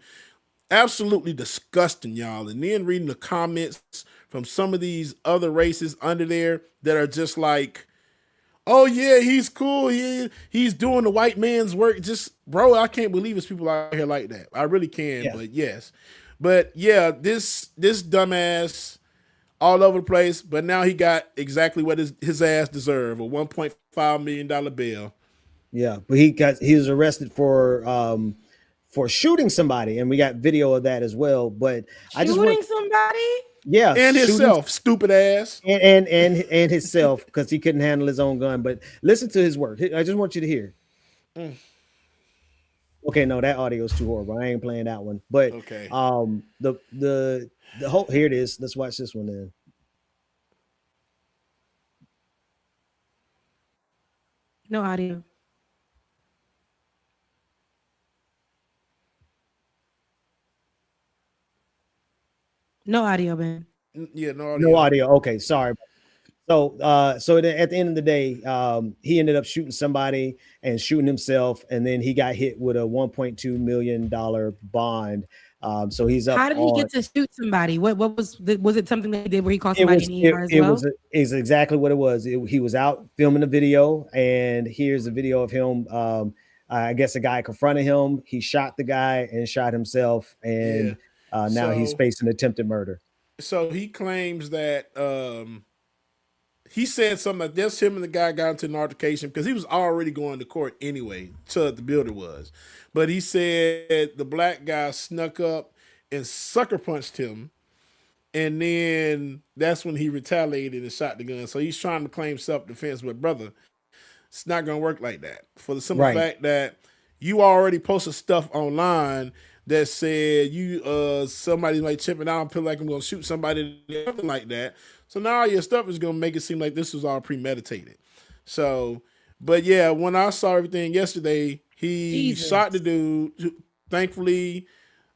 Absolutely disgusting, y'all. And then reading the comments from some of these other races under there that are just like, oh yeah, he's cool. He's doing the white man's work. Just, bro, I can't believe it's people out here like that. I really can, but yes. But yeah, this dumbass all over the place, but now he got exactly what his ass deserved, a $1.5 million bail. Yeah, but he was arrested for shooting somebody, and we got video of that as well. But shooting somebody? Yeah, and himself, stupid ass, and himself because he couldn't handle his own gun. But listen to his work. I just want you to hear. Okay, no, that audio is too horrible. I ain't playing that one. But okay, the whole here it is. Let's watch this one then. No audio. No audio, man. Yeah, no audio. No audio. Okay, sorry. So, at the end of the day, he ended up shooting somebody and shooting himself, and then he got hit with a $1.2 million bond. So he's up. How did he get to shoot somebody? What was it something that he did where he called It somebody was, in the ER as well? is exactly what it was. He was out filming a video, and here's a video of him. I guess a guy confronted him. He shot the guy and shot himself, and now he's facing attempted murder. So he claims that he said something like this. Him and the guy got into an altercation because he was already going to court anyway. So the builder was, but he said the black guy snuck up and sucker punched him, and then that's when he retaliated and shot the gun. So he's trying to claim self-defense, but brother, it's not gonna work like that for the simple fact that you already posted stuff online that said you somebody like chipping out and feel like I'm gonna shoot somebody, something like that. So now all your stuff is gonna make it seem like this was all premeditated. So, but yeah, when I saw everything yesterday, he shot the dude. Thankfully,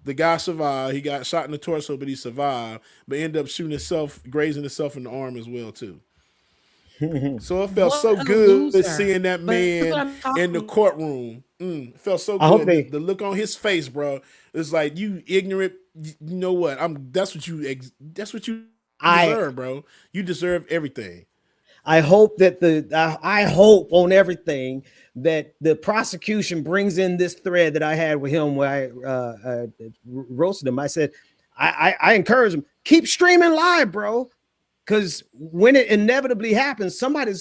the guy survived. He got shot in the torso, but he survived. But ended up shooting himself, grazing himself in the arm as well too. So it felt so good seeing that man in the courtroom. It felt so good. The look on his face, bro. It's like, you ignorant. You know what? That's what you deserve, bro. You deserve everything. I hope that I hope on everything that the prosecution brings in this thread that I had with him where I roasted him. I said, I encourage him, keep streaming live, bro. Because when it inevitably happens, somebody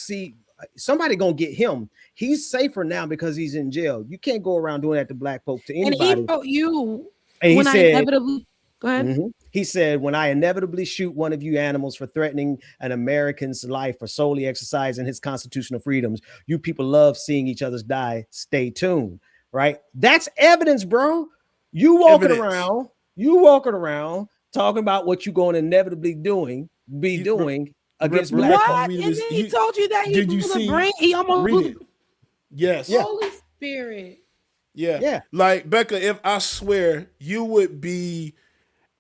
gonna get him. He's safer now because he's in jail. You can't go around doing that to black folks, to anybody. And he wrote you. And he said, go ahead. He said, when I inevitably shoot one of you animals for threatening an American's life or solely exercising his constitutional freedoms, you people love seeing each other's die. Stay tuned. Right? That's evidence, bro. You walking around talking about what you're going to inevitably doing against black what? folks. And then he told you that he blew the brain. He almost blew. Yes. Holy Spirit. Yeah. Like, Becca, if I swear you would be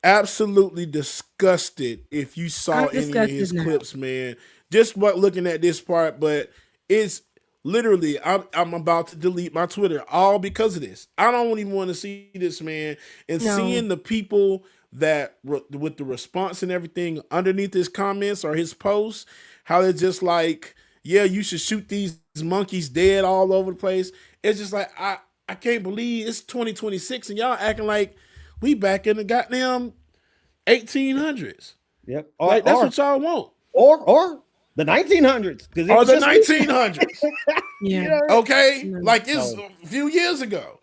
absolutely disgusted if you saw any of his clips, man. Just looking at this part, but it's literally, I'm about to delete my Twitter all because of this. I don't even want to see this, man. And seeing the people that with the response and everything underneath his comments or his posts, how they're just like, yeah, you should shoot these monkeys dead all over the place. It's just like, I can't believe it's 2026 and y'all acting like we back in the goddamn 1800s. Yep. Like, that's what y'all want. Or the 1900s. Or the 1900s. Yeah. Okay. Like, it's a few years ago.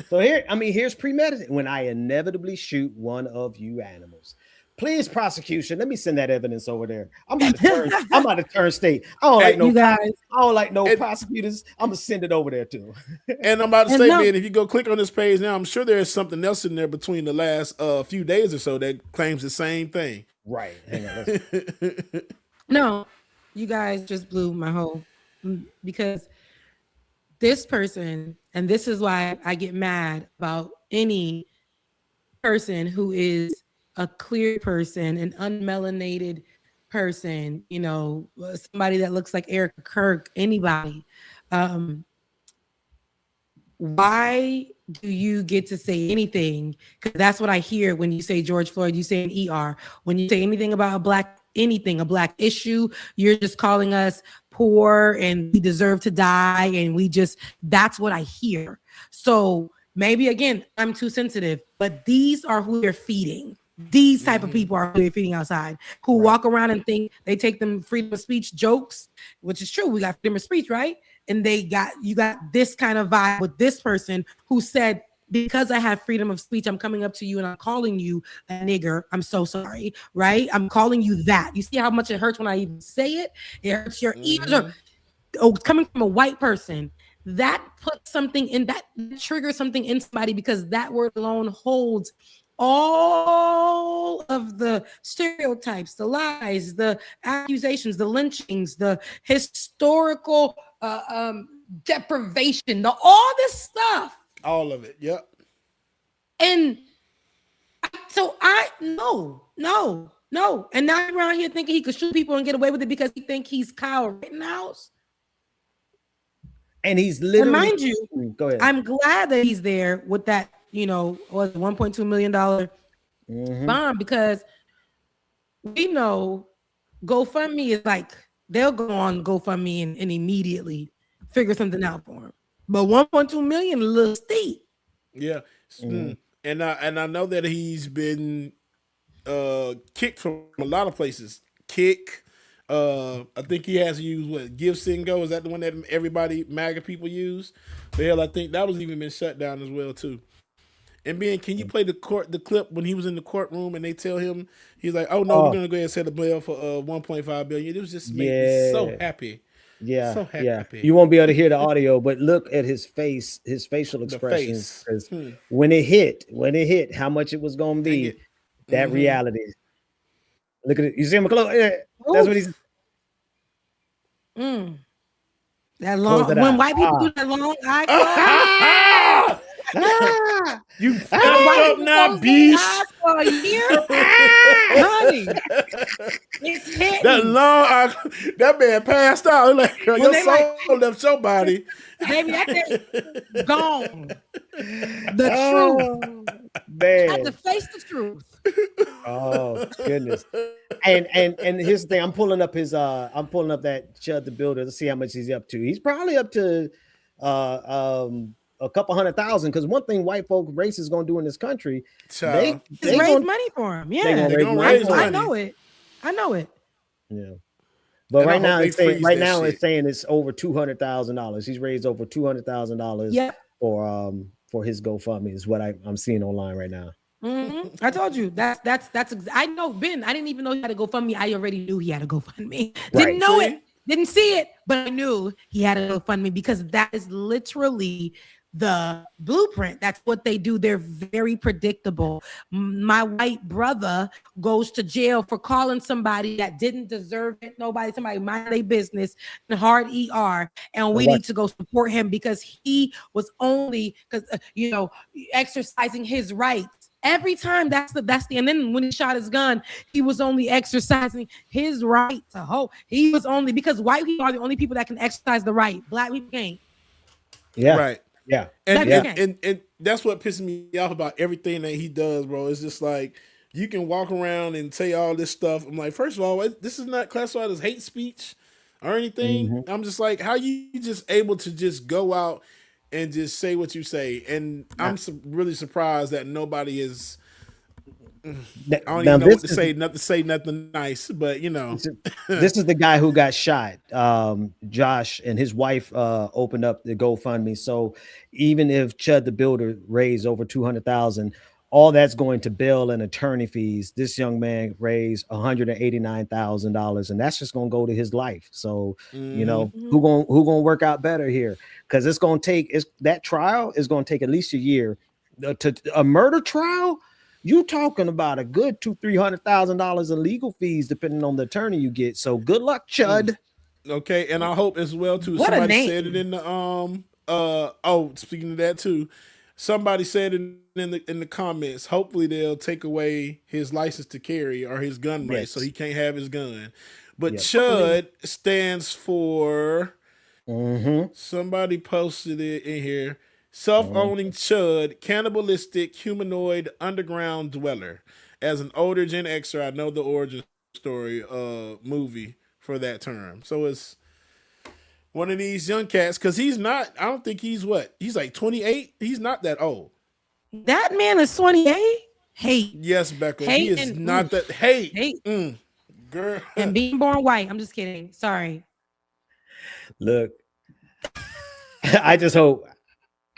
So here's premeditated. When I inevitably shoot one of you animals, please, prosecution, let me send that evidence over there. I'm about to turn state. I don't like no prosecutors. I'm gonna send it over there too. And I'm about to say, man, if you go click on this page now, I'm sure there's something else in there between the last few days or so that claims the same thing. Right. Hang on. No, you guys just blew my whole, because this person, and this is why I get mad about any person who is a clear person, an unmelanated person, somebody that looks like Eric Kirk, anybody. Why do you get to say anything? Because that's what I hear when you say George Floyd, you say an ER. When you say anything about a black issue, you're just calling us poor and we deserve to die. And that's what I hear. So maybe, again, I'm too sensitive, but these are who you're feeding. These type of people are who you're feeding outside, who walk around and think they take them freedom of speech jokes, which is true. We got freedom of speech, right? And you got this kind of vibe with this person who said, because I have freedom of speech, I'm coming up to you and I'm calling you a nigger. I'm so sorry, right? I'm calling you that. You see how much it hurts when I even say it? It hurts your ears. Coming from a white person, that puts something in, that triggers something in somebody, because that word alone holds all of the stereotypes, the lies, the accusations, the lynchings, the historical deprivation, all this stuff. All of it. Yep. And No. And now around here thinking he could shoot people and get away with it because he think he's Kyle Rittenhouse. And he's literally, and mind you, go ahead. I'm glad that he's there with that, was $1.2 million bond, because we know GoFundMe is like, they'll go on GoFundMe and Mm-hmm. immediately figure something out for him. But 1.2 million, a little steep. Yeah. And I know that he's been kicked from a lot of places. I think he has used what, GiveSendGo. Is that the one that everybody MAGA people use? But hell, I think that was even been shut down as well too. And Ben, can you play the clip when he was in the courtroom and they tell him, he's like, "Oh no, we're gonna go ahead and set a bill for 1.5 billion." It was just made me so happy. Yeah, so happy. You won't be able to hear the audio, but look at his face, his facial expressions. When it hit, how much it was gonna be, that reality. Look at it. You see him close. Yeah, that's what he's. That long. When white people do that long eye close. You up now, beast. For a year, honey. It's hitting. That long, that man passed out. Like, girl, your soul left your body. Baby, that thing gone. The truth. Man. I had to face the truth. Oh goodness. And here's the thing. I'm pulling up that Chud the Builder to see how much he's up to. He's probably up to a couple 100,000, because one thing white folk race is gonna do in this country, they raise money for him. Yeah, I know it. Yeah, but right now it's saying it's over $200,000. He's raised over $200,000 for his GoFundMe is what I'm seeing online right now. I told you that's I know, Ben. I didn't even know he had a GoFundMe. I already knew he had a GoFundMe. Didn't know it, didn't see it, but I knew he had a GoFundMe, because that is literally the blueprint. That's what they do. They're very predictable. My white brother goes to jail for calling somebody that didn't deserve it. Somebody mind their business and hard ER, and we need to go support him because he was only exercising his rights. Every time that's the and then when he shot his gun, he was only exercising his right to hope. He was only, because white people are the only people that can exercise the right. Black people can't. Yeah. Right. Yeah. And that's what pisses me off about everything that he does, bro. It's just like, you can walk around and say all this stuff. I'm like, first of all, this is not classified as hate speech or anything. I'm just like, how you just able to just go out and just say what you say? And I'm really surprised that nobody is. I don't even know what to say. Not to say nothing nice, but this is the guy who got shot. Josh and his wife opened up the GoFundMe. So even if Chud the Builder raised over 200,000, all that's going to bail and attorney fees. This young man raised $189,000, and that's just going to go to his life. So who gonna work out better here? Because it's going to take that trial is going to take at least a year. To a murder trial, you talking about a good $200,000-$300,000 in legal fees, depending on the attorney you get. So good luck, Chud. Okay, and I hope as well too. What somebody said it in the speaking of that too, somebody said it in the comments. Hopefully they'll take away his license to carry or his gun rights, so he can't have his gun. But Chud stands for. Somebody posted it in here. Self-owning Chud, cannibalistic humanoid underground dweller. As an older Gen Xer, I know the origin story movie for that term. So it's one of these young cats, because he's not, I don't think he's like 28. He's not that old. That man is 28. Hate. Yes, Becca. He is not that hate. Girl. And being born white. I'm just kidding. Sorry. Look, I just hope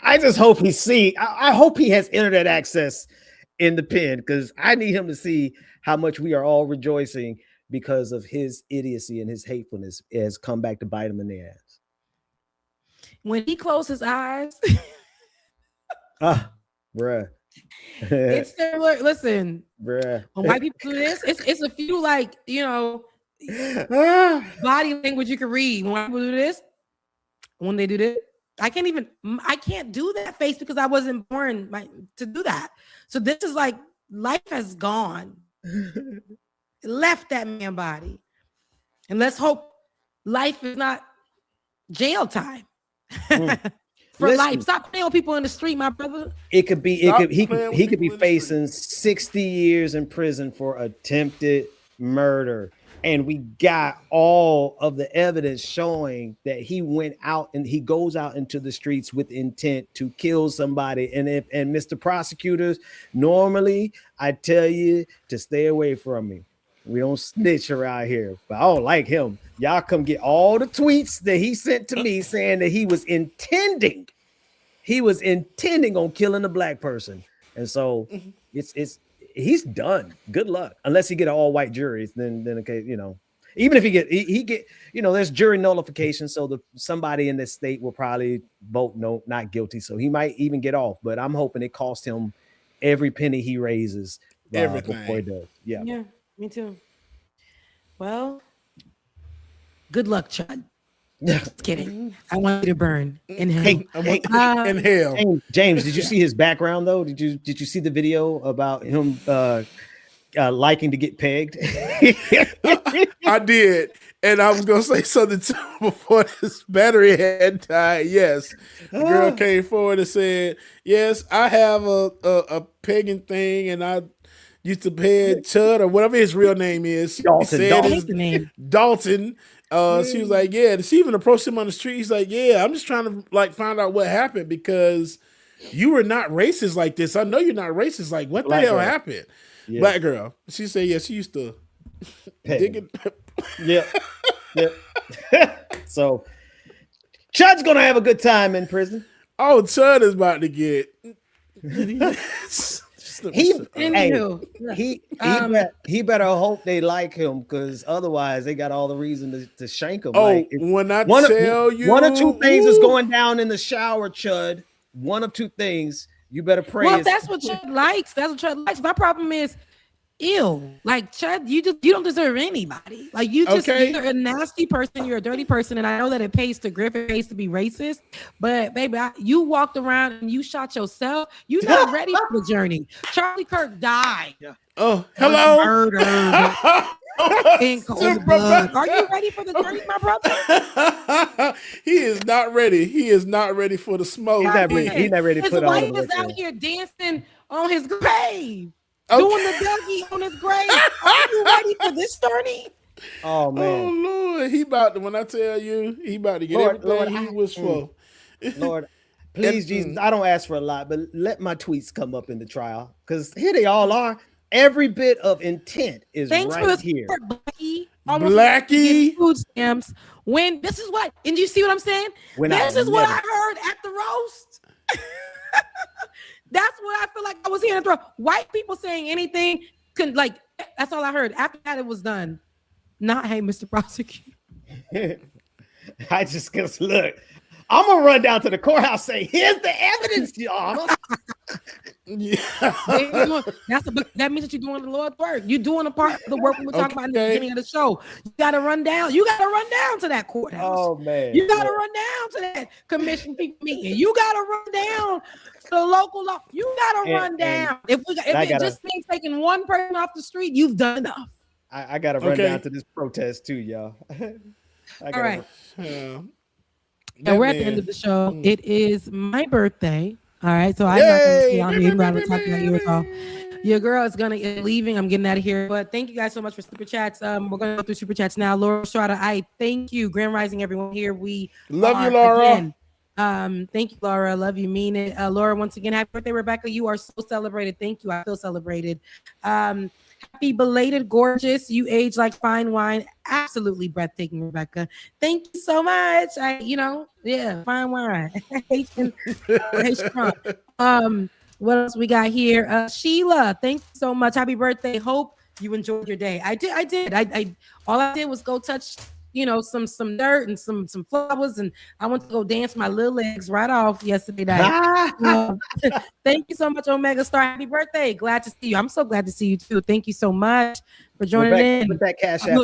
I hope he has internet access in the pen, because I need him to see how much we are all rejoicing because of his idiocy and his hatefulness has come back to bite him in the ass. When he closed his eyes, bruh. It's similar. Listen, bruh. When white people do this, it's a few body language you can read. When white people do this, when they do this, I can't do that face because I wasn't born to do that. So this is like life has gone, left that man body. And let's hope life is not jail time. For Listen, life. Stop playing with people in the street, my brother. It could be. Stop He playing with could people be in the street. facing 60 years in prison for attempted murder, and we got all of the evidence showing that he went out and he goes out into the streets with intent to kill somebody. And Mr. Prosecutors, normally I tell you to stay away from me. We don't snitch around here, but I don't like him. Y'all come get all the tweets that he sent to me saying that he was intending on killing a black person. And so he's done. Good luck. Unless he get an all white jury, then okay, you know, even if he get, you know, there's jury nullification. So somebody in this state will probably vote no, not guilty. So he might even get off, but I'm hoping it costs him every penny he raises Everything. before he does. Yeah. Yeah, me too. Well, good luck, Chud. Just kidding. I want you to burn in hell. Hey, in hell. James, did you see his background though? Did you see the video about him liking to get pegged? I did. And I was gonna say something too before this battery had died. Yes. The girl came forward and said, yes, I have a pegging thing, and I used to peg Chud or whatever his real name is. Dalton. She was like, yeah. She even approached him on the street. He's like, yeah, I'm just trying to like find out what happened because you were not racist like this. I know you're not racist. Like, what the hell happened? Yeah. Black girl. She said, yeah, she used to dig it. Yeah. So Chud's gonna have a good time in prison. Oh, Chud is about to get he better hope they like him, because otherwise they got all the reason to shank him. Oh, like, when I one tell you one or two things is going down in the shower, Chud. One of two things. You better pray. Well, that's what Chud likes. That's what Chud likes. My problem is, like Chud, you don't deserve anybody. Like you're a nasty person. You're a dirty person, and I know that it pays to grip. It pays to be racist. But baby, you walked around and you shot yourself. You're not ready for the journey. Charlie Kirk died. Yeah. Oh, hello. Murdered. In cold blood. Are you ready for the journey, my brother? He is not ready. He is not ready for the smoke. He's not ready to put on. His wife is out here dancing on his grave. Doing the Dougie on his grave. Are you ready for this journey? Oh man. Oh Lord. He about to, when I tell you, he about to get everything he was for. Lord, please, Jesus, I don't ask for a lot, but let my tweets come up in the trial, because here they all are. Every bit of intent is Thanks right for the here. Blackie. Blackie. Food stamps. When this is what, and you see what I'm saying? This is what I heard at the roast. That's what I feel like I was hearing. White people saying anything can, like, that's all I heard. After that, it was done. Not, hey, Mr. Prosecutor. I just cause look, I'm gonna run down to the courthouse, say, here's the evidence, Your Honor. That means that you're doing the Lord's work. You're doing a part of the work we were talking about in the beginning of the show. You gotta run down. You gotta run down to that courthouse. Oh man. You gotta run down to that commission people meeting. You gotta run down to the local law. You gotta run down. If it just means taking one person off the street, you've done enough. I gotta run down to this protest too, y'all. All right. And we're at the end of the show. It is my birthday. All right. So I'm not going to see out here. Rather talk about you at all. Your girl is going to leaving. I'm getting out of here. But thank you guys so much for super chats. We're going to go through super chats now. Laura Strada, I thank you. Grand Rising, everyone here. We love you, Laura. Again. Thank you, Laura. Love you. Mean it. Laura, once again, happy birthday, Rebecca. You are so celebrated. Thank you. I feel celebrated. Happy belated, gorgeous. You age like fine wine. Absolutely breathtaking, Rebecca. Thank you so much. Fine wine. What else we got here? Sheila, thank you so much. Happy birthday. Hope you enjoyed your day. I did. I all I did was go touch, some dirt and some flowers, and I went to go dance my little legs right off yesterday night. Thank you so much, Omega Star. Happy birthday. Glad to see you. I'm so glad to see you too. Thank you so much for joining in. Put that Cash App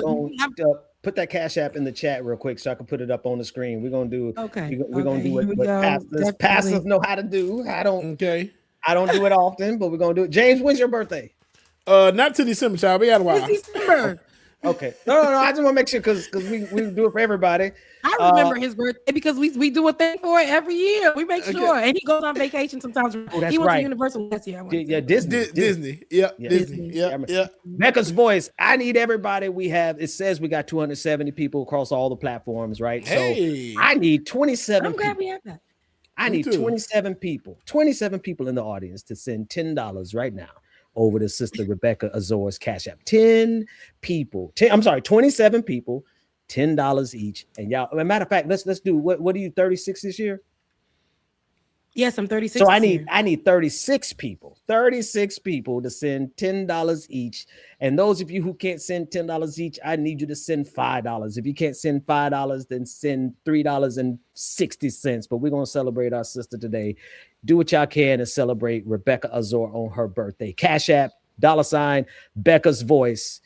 put that Cash App in the chat real quick so I can put it up on the screen. We're gonna do we're gonna do what pastors know how to do. I don't do it often, but we're gonna do it. James, when's your birthday? Not to December, child. We got a while. It's December. Okay. No. I just want to make sure because we do it for everybody. I remember his birthday because we do a thing for it every year. We make sure, and he goes on vacation sometimes. That's he went right. to Universal last year. Yeah, Disney. Disney. Yeah, Disney. Yeah. Becca's Voice. I need everybody. It says we got 270 people across all the platforms, right? Hey. So I need 27 I'm glad people. we have that. I need 27 people in the audience to send $10 right now over to Sister Rebecca Azor's Cash App. 27 people, $10 each. And y'all, as a matter of fact, let's do what are you 36 this year? Yes, I'm 36. So I need 36 people to send $10 each. And those of you who can't send $10 each, I need you to send $5. If you can't send $5, then send $3.60. But we're going to celebrate our sister today. Do what y'all can to celebrate Rebecca Azor on her birthday. Cash App, $ Becca's Voice.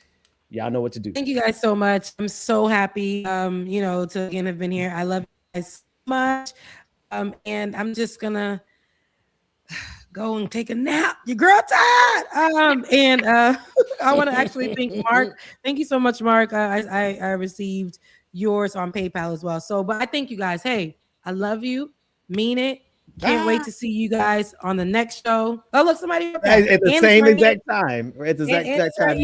Y'all know what to do. Thank you guys so much. I'm so happy, to again have been here. I love you guys so much. And I'm just gonna go and take a nap. Your girl tired. I want to actually thank Mark. Thank you so much, Mark. I received yours on PayPal as well. So, but I thank you guys. Hey, I love you. Mean it. Can't wait to see you guys on the next show. Oh, look, somebody at the same exact time. At the exact time.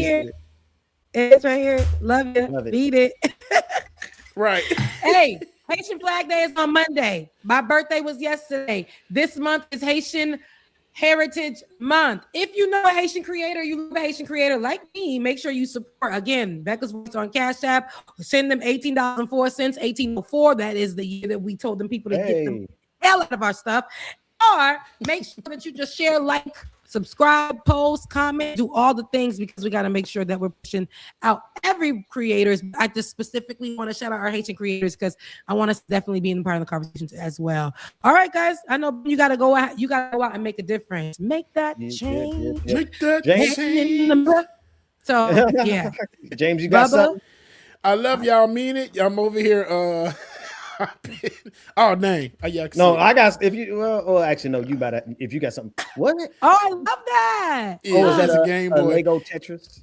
It's right here. Love you. Beat it. Right. Hey. Haitian Flag Day is on Monday. My birthday was yesterday. This month is Haitian Heritage Month. If you know a Haitian creator, you love a Haitian creator like me, make sure you support. Again, Becca's Voice on Cash App. Send them $18.04, 1804. That is the year that we told them people to get the hell out of our stuff. Or make sure that you just share, like, subscribe, post, comment, do all the things because we got to make sure that we're pushing out every creators. I just specifically want to shout out our Haitian creators because I want us to definitely be in part of the conversation as well. All right, guys. I know you got to go out. You got to go out and make a difference. Make that change. Make that change. So yeah, James, you got Bubba? something? I love y'all. Mean it. I'm over here. Oh, dang. No, I got. If you actually no, you better. If you got something, what? Oh, I love that. Yeah, is that a Game Boy? Lego Tetris?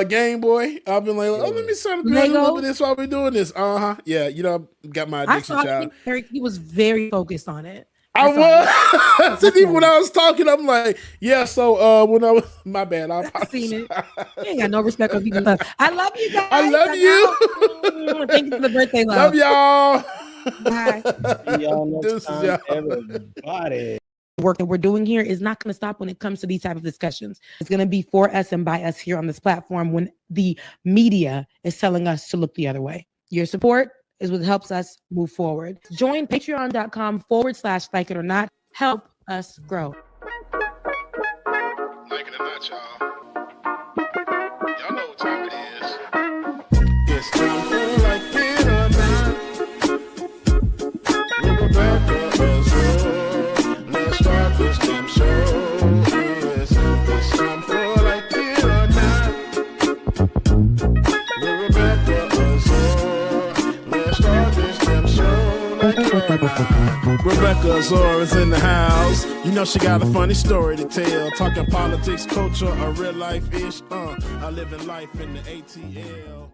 Game Boy. I've been like, let me celebrate a little bit of this while we're doing this. Yeah, got my addiction, child. He was very focused on it. I was. Even when I was talking, I'm like, yeah. So when I was, my bad. I've seen it. You ain't got no respect for people. I love you guys. I love you. Thank you for the birthday love. Love y'all. Bye. See y'all next time, everybody. Work that we're doing here is not going to stop when it comes to these type of discussions. It's going to be for us and by us here on this platform when the media is telling us to look the other way. Your support is what helps us move forward. Join patreon.com/like it or not. Help us grow. Like it or not, y'all. Y'all know what time it is. It's time for like it or not. Let's start this damn show. Yes, it's time for like it or not. Rebecca Azor. Let's start this damn show like it or not. Rebecca Azor is in the house. You know she got a funny story to tell. Talking politics, culture, a real life ish. I live in life in the ATL.